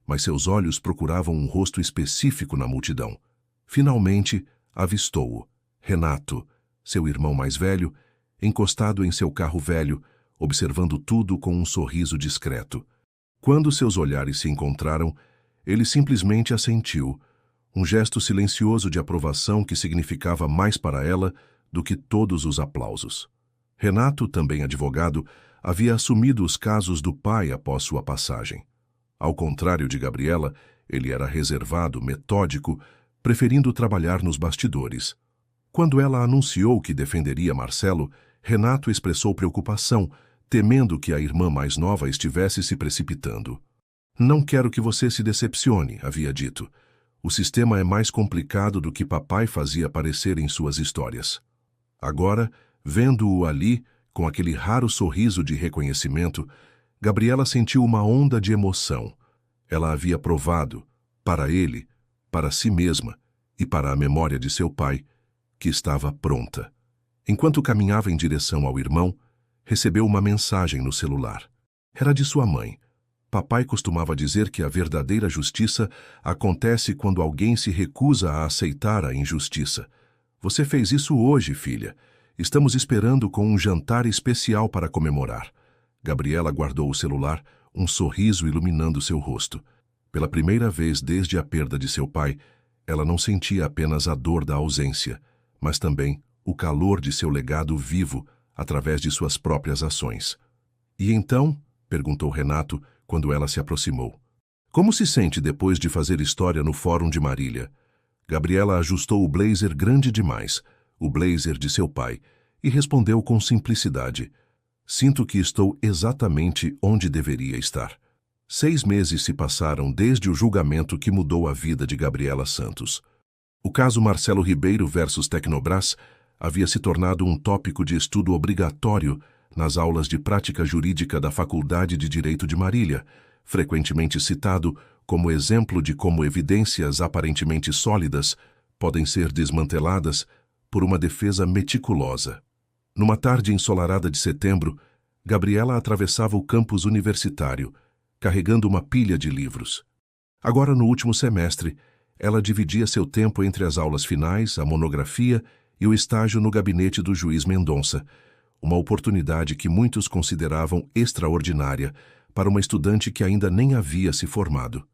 mas seus olhos procuravam um rosto específico na multidão. Finalmente, avistou-o, Renato, seu irmão mais velho, encostado em seu carro velho, observando tudo com um sorriso discreto. Quando seus olhares se encontraram, ele simplesmente assentiu, um gesto silencioso de aprovação que significava mais para ela do que todos os aplausos. Renato, também advogado, havia assumido os casos do pai após sua passagem. Ao contrário de Gabriela, ele era reservado, metódico, preferindo trabalhar nos bastidores. Quando ela anunciou que defenderia Marcelo, Renato expressou preocupação, temendo que a irmã mais nova estivesse se precipitando. "Não quero que você se decepcione", havia dito. "O sistema é mais complicado do que papai fazia parecer em suas histórias." Agora, vendo-o ali, com aquele raro sorriso de reconhecimento, Gabriela sentiu uma onda de emoção. Ela havia provado, para ele, para si mesma e para a memória de seu pai, que estava pronta. Enquanto caminhava em direção ao irmão, recebeu uma mensagem no celular. Era de sua mãe. Papai costumava dizer que a verdadeira justiça acontece quando alguém se recusa a aceitar a injustiça. "Você fez isso hoje, filha. Estamos esperando com um jantar especial para comemorar." Gabriela guardou o celular, um sorriso iluminando seu rosto. Pela primeira vez desde a perda de seu pai, ela não sentia apenas a dor da ausência, mas também o calor de seu legado vivo através de suas próprias ações. "E então?" perguntou Renato, quando ela se aproximou. "Como se sente depois de fazer história no Fórum de Marília?" Gabriela ajustou o blazer grande demais, o blazer de seu pai, e respondeu com simplicidade: "Sinto que estou exatamente onde deveria estar." 6 meses se passaram desde o julgamento que mudou a vida de Gabriela Santos. O caso Marcelo Ribeiro versus Tecnobras havia se tornado um tópico de estudo obrigatório nas aulas de prática jurídica da Faculdade de Direito de Marília, frequentemente citado como exemplo de como evidências aparentemente sólidas podem ser desmanteladas por uma defesa meticulosa. Numa tarde ensolarada de setembro, Gabriela atravessava o campus universitário, carregando uma pilha de livros. Agora, no último semestre, ela dividia seu tempo entre as aulas finais, a monografia e o estágio no gabinete do juiz Mendonça, uma oportunidade que muitos consideravam extraordinária para uma estudante que ainda nem havia se formado.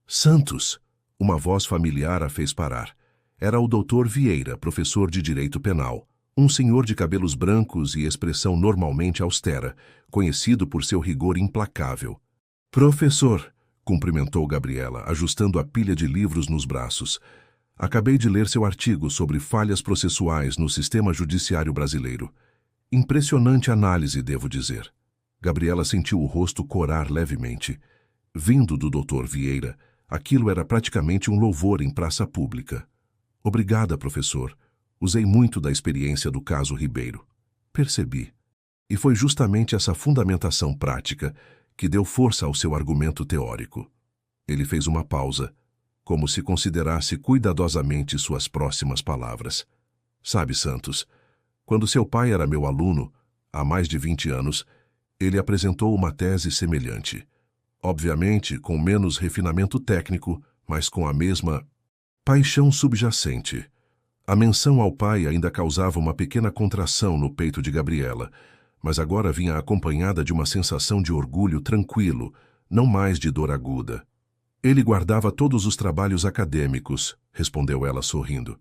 "Santos!" Uma voz familiar a fez parar. Era o Dr. Vieira, professor de Direito Penal, um senhor de cabelos brancos e expressão normalmente austera, conhecido por seu rigor implacável. "Professor!" cumprimentou Gabriela, ajustando a pilha de livros nos braços. "Acabei de ler seu artigo sobre falhas processuais no sistema judiciário brasileiro. Impressionante análise, devo dizer." Gabriela sentiu o rosto corar levemente. Vindo do Dr. Vieira, aquilo era praticamente um louvor em praça pública. "Obrigada, professor. Usei muito da experiência do caso Ribeiro." "Percebi. E foi justamente essa fundamentação prática que deu força ao seu argumento teórico." Ele fez uma pausa, como se considerasse cuidadosamente suas próximas palavras. "Sabe, Santos, quando seu pai era meu aluno, há mais de 20 anos, ele apresentou uma tese semelhante. Obviamente, com menos refinamento técnico, mas com a mesma paixão subjacente." A menção ao pai ainda causava uma pequena contração no peito de Gabriela, mas agora vinha acompanhada de uma sensação de orgulho tranquilo, não mais de dor aguda. Ele guardava todos os trabalhos acadêmicos, respondeu ela sorrindo.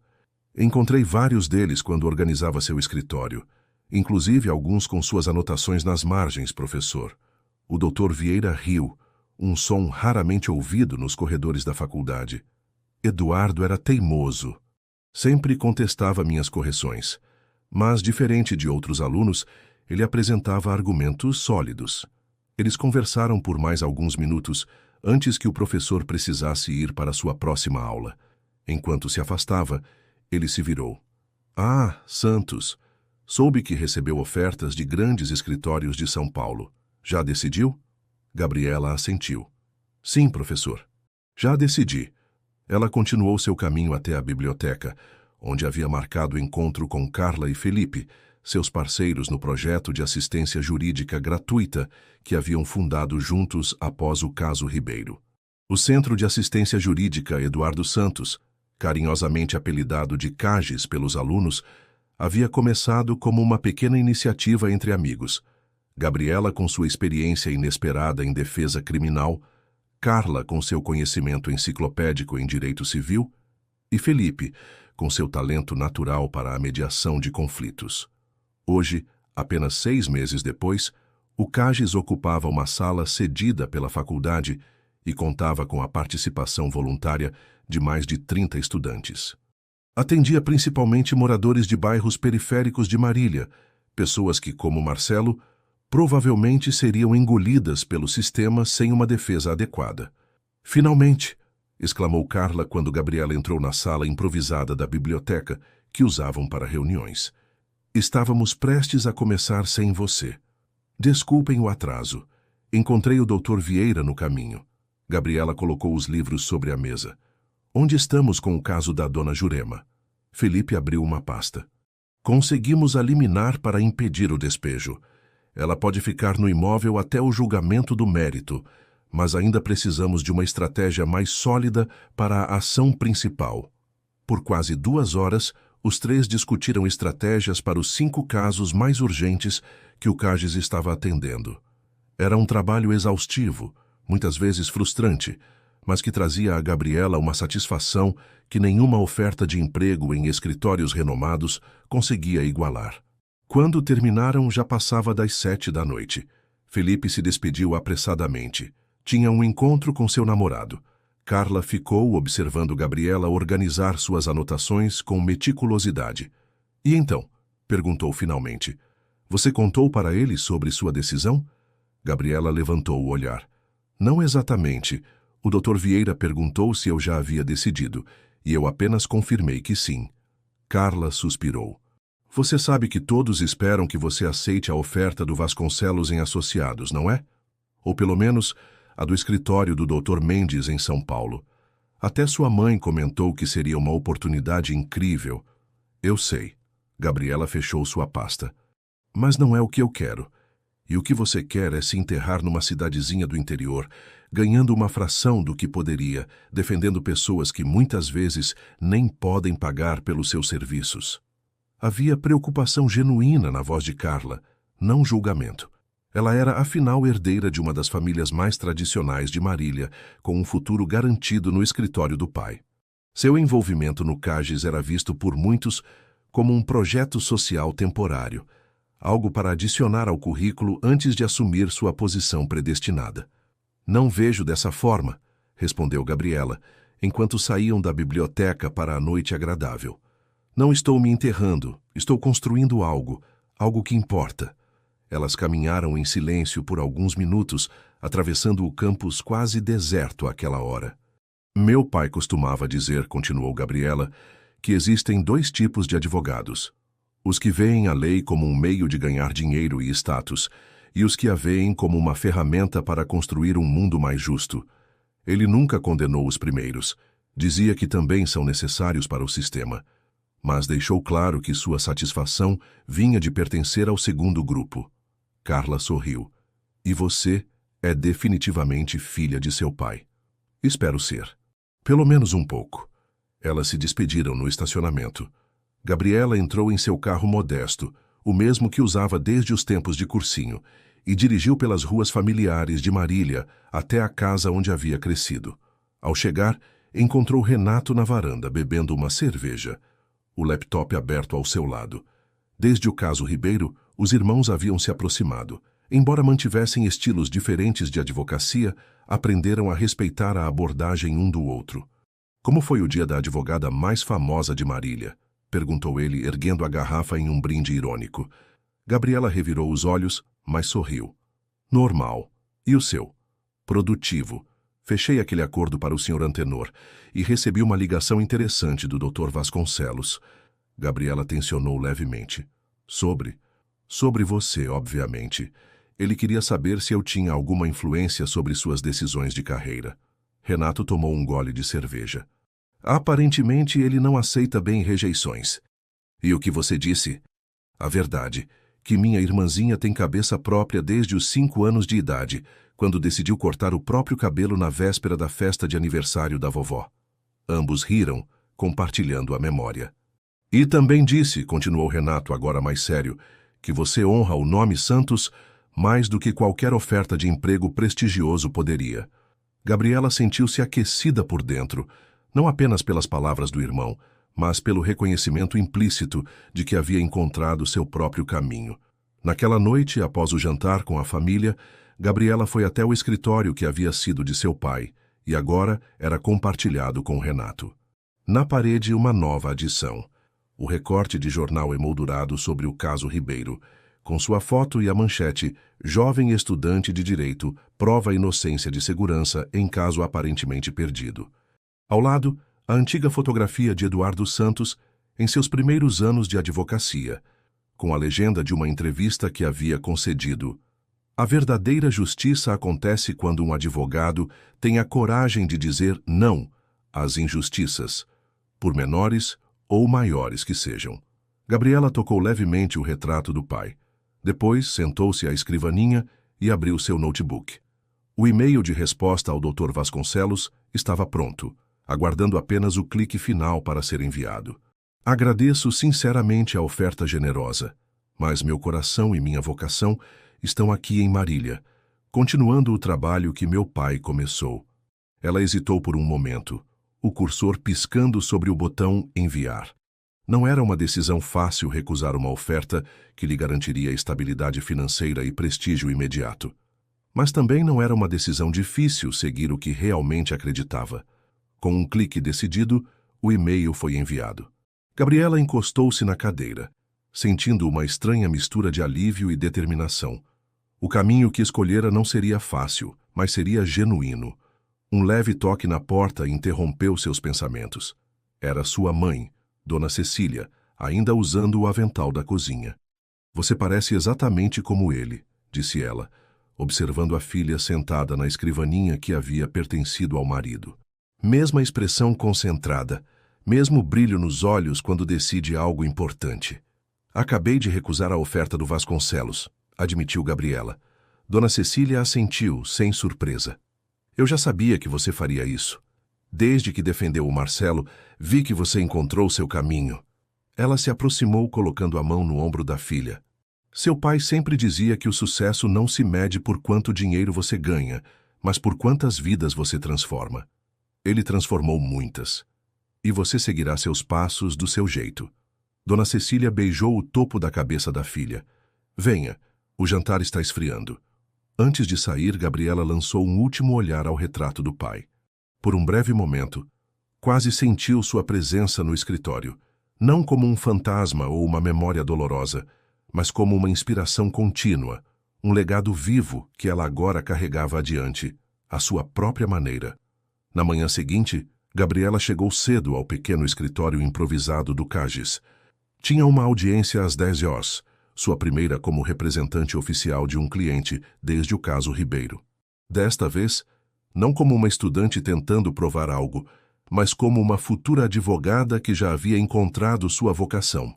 Encontrei vários deles quando organizava seu escritório, inclusive alguns com suas anotações nas margens, professor. O Dr. Vieira riu, um som raramente ouvido nos corredores da faculdade. Eduardo era teimoso. Sempre contestava minhas correções, mas, diferente de outros alunos, ele apresentava argumentos sólidos. Eles conversaram por mais alguns minutos antes que o professor precisasse ir para sua próxima aula. Enquanto se afastava, ele se virou. Ah, Santos, soube que recebeu ofertas de grandes escritórios de São Paulo. Já decidiu? Gabriela assentiu. Sim, professor. Já decidi. Ela continuou seu caminho até a biblioteca, onde havia marcado o encontro com Carla e Felipe, seus parceiros no projeto de assistência jurídica gratuita que haviam fundado juntos após o caso Ribeiro. O Centro de Assistência Jurídica Eduardo Santos, carinhosamente apelidado de CAGES pelos alunos, havia começado como uma pequena iniciativa entre amigos. Gabriela com sua experiência inesperada em defesa criminal, Carla com seu conhecimento enciclopédico em direito civil e Felipe com seu talento natural para a mediação de conflitos. Hoje, apenas 6 meses depois, o CAGES ocupava uma sala cedida pela faculdade e contava com a participação voluntária de mais de 30 estudantes. Atendia principalmente moradores de bairros periféricos de Marília, pessoas que, como Marcelo, provavelmente seriam engolidas pelo sistema sem uma defesa adequada. Finalmente, exclamou Carla quando Gabriela entrou na sala improvisada da biblioteca que usavam para reuniões. Estávamos prestes a começar sem você. Desculpem o atraso. Encontrei o Dr. Vieira no caminho. Gabriela colocou os livros sobre a mesa. Onde estamos com o caso da dona Jurema? Felipe abriu uma pasta. Conseguimos a liminar para impedir o despejo. Ela pode ficar no imóvel até o julgamento do mérito, mas ainda precisamos de uma estratégia mais sólida para a ação principal. Por quase 2 horas, os 3 discutiram estratégias para os 5 casos mais urgentes que o CAGES estava atendendo. Era um trabalho exaustivo, muitas vezes frustrante, mas que trazia a Gabriela uma satisfação que nenhuma oferta de emprego em escritórios renomados conseguia igualar. Quando terminaram, já passava das 7 da noite. Felipe se despediu apressadamente. Tinha um encontro com seu namorado. Carla ficou observando Gabriela organizar suas anotações com meticulosidade. E então? Perguntou finalmente. Você contou para ele sobre sua decisão? Gabriela levantou o olhar. Não exatamente. O Dr. Vieira perguntou se eu já havia decidido, e eu apenas confirmei que sim. Carla suspirou. Você sabe que todos esperam que você aceite a oferta do Vasconcelos em Associados, não é? Ou pelo menos a do escritório do Dr. Mendes em São Paulo. Até sua mãe comentou que seria uma oportunidade incrível. Eu sei. Gabriela fechou sua pasta. Mas não é o que eu quero. E o que você quer é se enterrar numa cidadezinha do interior, ganhando uma fração do que poderia, defendendo pessoas que muitas vezes nem podem pagar pelos seus serviços. Havia preocupação genuína na voz de Carla, não julgamento. Ela era, afinal, herdeira de uma das famílias mais tradicionais de Marília, com um futuro garantido no escritório do pai. Seu envolvimento no CAGES era visto por muitos como um projeto social temporário, algo para adicionar ao currículo antes de assumir sua posição predestinada. Não vejo dessa forma, respondeu Gabriela, enquanto saíam da biblioteca para a noite agradável. Não estou me enterrando, estou construindo algo que importa. Elas caminharam em silêncio por alguns minutos, atravessando o campus quase deserto àquela hora. Meu pai costumava dizer, continuou Gabriela, que existem 2 tipos de advogados. Os que veem a lei como um meio de ganhar dinheiro e status, e os que a veem como uma ferramenta para construir um mundo mais justo. Ele nunca condenou os primeiros. Dizia que também são necessários para o sistema. Mas deixou claro que sua satisfação vinha de pertencer ao segundo grupo. Carla sorriu. E você é definitivamente filha de seu pai. Espero ser. Pelo menos um pouco. Elas se despediram no estacionamento. Gabriela entrou em seu carro modesto, o mesmo que usava desde os tempos de cursinho, e dirigiu pelas ruas familiares de Marília até a casa onde havia crescido. Ao chegar, encontrou Renato na varanda, bebendo uma cerveja, o laptop aberto ao seu lado. Desde o caso Ribeiro, os irmãos haviam se aproximado. Embora mantivessem estilos diferentes de advocacia, aprenderam a respeitar a abordagem um do outro. Como foi o dia da advogada mais famosa de Marília? Perguntou ele, erguendo a garrafa em um brinde irônico. Gabriela revirou os olhos, mas sorriu. Normal. E o seu? Produtivo. Fechei aquele acordo para o Sr. Antenor e recebi uma ligação interessante do Dr. Vasconcelos. Gabriela tensionou levemente. Sobre você, obviamente. Ele queria saber se eu tinha alguma influência sobre suas decisões de carreira. Renato tomou um gole de cerveja. Aparentemente, ele não aceita bem rejeições. E o que você disse? A verdade, que minha irmãzinha tem cabeça própria desde os 5 anos de idade, quando decidiu cortar o próprio cabelo na véspera da festa de aniversário da vovó. Ambos riram, compartilhando a memória. E também disse, continuou Renato agora mais sério, que você honra o nome Santos mais do que qualquer oferta de emprego prestigioso poderia. Gabriela sentiu-se aquecida por dentro, não apenas pelas palavras do irmão, mas pelo reconhecimento implícito de que havia encontrado seu próprio caminho. Naquela noite, após o jantar com a família, Gabriela foi até o escritório que havia sido de seu pai, e agora era compartilhado com Renato. Na parede, uma nova adição. O recorte de jornal emoldurado sobre o caso Ribeiro, com sua foto e a manchete, jovem estudante de direito, prova inocência de segurança em caso aparentemente perdido. Ao lado, a antiga fotografia de Eduardo Santos em seus primeiros anos de advocacia, com a legenda de uma entrevista que havia concedido. A verdadeira justiça acontece quando um advogado tem a coragem de dizer não às injustiças, por menores ou maiores que sejam. Gabriela tocou levemente o retrato do pai. Depois, sentou-se à escrivaninha e abriu seu notebook. O e-mail de resposta ao Dr. Vasconcelos estava pronto, aguardando apenas o clique final para ser enviado. Agradeço sinceramente a oferta generosa, mas meu coração e minha vocação estão aqui em Marília, continuando o trabalho que meu pai começou. Ela hesitou por um momento, o cursor piscando sobre o botão enviar. Não era uma decisão fácil recusar uma oferta que lhe garantiria estabilidade financeira e prestígio imediato. Mas também não era uma decisão difícil seguir o que realmente acreditava. Com um clique decidido, o e-mail foi enviado. Gabriela encostou-se na cadeira, sentindo uma estranha mistura de alívio e determinação. O caminho que escolhera não seria fácil, mas seria genuíno. Um leve toque na porta interrompeu seus pensamentos. Era sua mãe, Dona Cecília, ainda usando o avental da cozinha. Você parece exatamente como ele, disse ela, observando a filha sentada na escrivaninha que havia pertencido ao marido. Mesma expressão concentrada, mesmo brilho nos olhos quando decide algo importante. Acabei de recusar a oferta do Vasconcelos, admitiu Gabriela. Dona Cecília assentiu, sem surpresa. Eu já sabia que você faria isso. Desde que defendeu o Marcelo, vi que você encontrou seu caminho. Ela se aproximou colocando a mão no ombro da filha. Seu pai sempre dizia que o sucesso não se mede por quanto dinheiro você ganha, mas por quantas vidas você transforma. Ele transformou muitas. E você seguirá seus passos do seu jeito. Dona Cecília beijou o topo da cabeça da filha. Venha, o jantar está esfriando. Antes de sair, Gabriela lançou um último olhar ao retrato do pai. Por um breve momento, quase sentiu sua presença no escritório, não como um fantasma ou uma memória dolorosa, mas como uma inspiração contínua, um legado vivo que ela agora carregava adiante, à sua própria maneira. Na manhã seguinte, Gabriela chegou cedo ao pequeno escritório improvisado do Cagis. Tinha uma audiência às 10 horas, sua primeira como representante oficial de um cliente desde o caso Ribeiro. Desta vez, não como uma estudante tentando provar algo, mas como uma futura advogada que já havia encontrado sua vocação.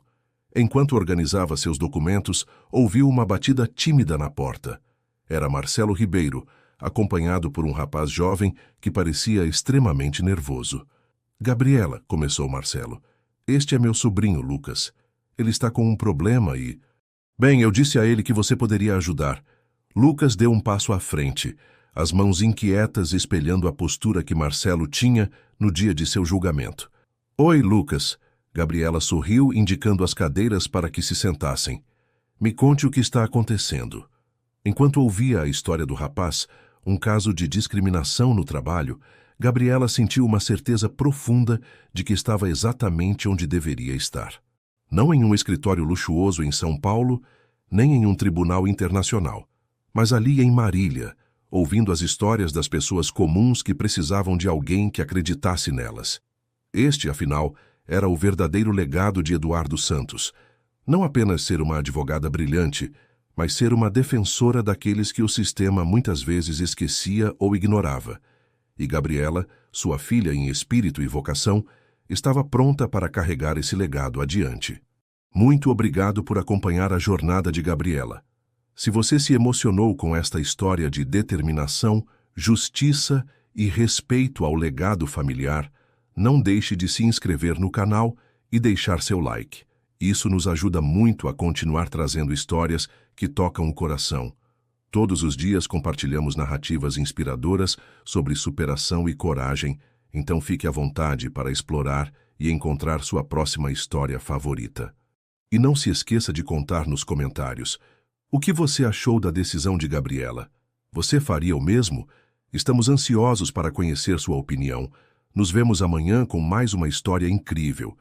Enquanto organizava seus documentos, ouviu uma batida tímida na porta. Era Marcelo Ribeiro, acompanhado por um rapaz jovem que parecia extremamente nervoso. Gabriela, começou Marcelo. Este é meu sobrinho, Lucas. Ele está com um problema e... Bem, eu disse a ele que você poderia ajudar. Lucas deu um passo à frente, as mãos inquietas espelhando a postura que Marcelo tinha no dia de seu julgamento. Oi, Lucas. Gabriela sorriu, indicando as cadeiras para que se sentassem. Me conte o que está acontecendo. Enquanto ouvia a história do rapaz, um caso de discriminação no trabalho, Gabriela sentiu uma certeza profunda de que estava exatamente onde deveria estar. Não em um escritório luxuoso em São Paulo, nem em um tribunal internacional, mas ali em Marília, ouvindo as histórias das pessoas comuns que precisavam de alguém que acreditasse nelas. Este, afinal, era o verdadeiro legado de Eduardo Santos. Não apenas ser uma advogada brilhante, mas ser uma defensora daqueles que o sistema muitas vezes esquecia ou ignorava. E Gabriela, sua filha em espírito e vocação, estava pronta para carregar esse legado adiante. Muito obrigado por acompanhar a jornada de Gabriela. Se você se emocionou com esta história de determinação, justiça e respeito ao legado familiar, não deixe de se inscrever no canal e deixar seu like. Isso nos ajuda muito a continuar trazendo histórias que tocam o coração. Todos os dias compartilhamos narrativas inspiradoras sobre superação e coragem, então fique à vontade para explorar e encontrar sua próxima história favorita. E não se esqueça de contar nos comentários o que você achou da decisão de Gabriela. Você faria o mesmo? Estamos ansiosos para conhecer sua opinião. Nos vemos amanhã com mais uma história incrível.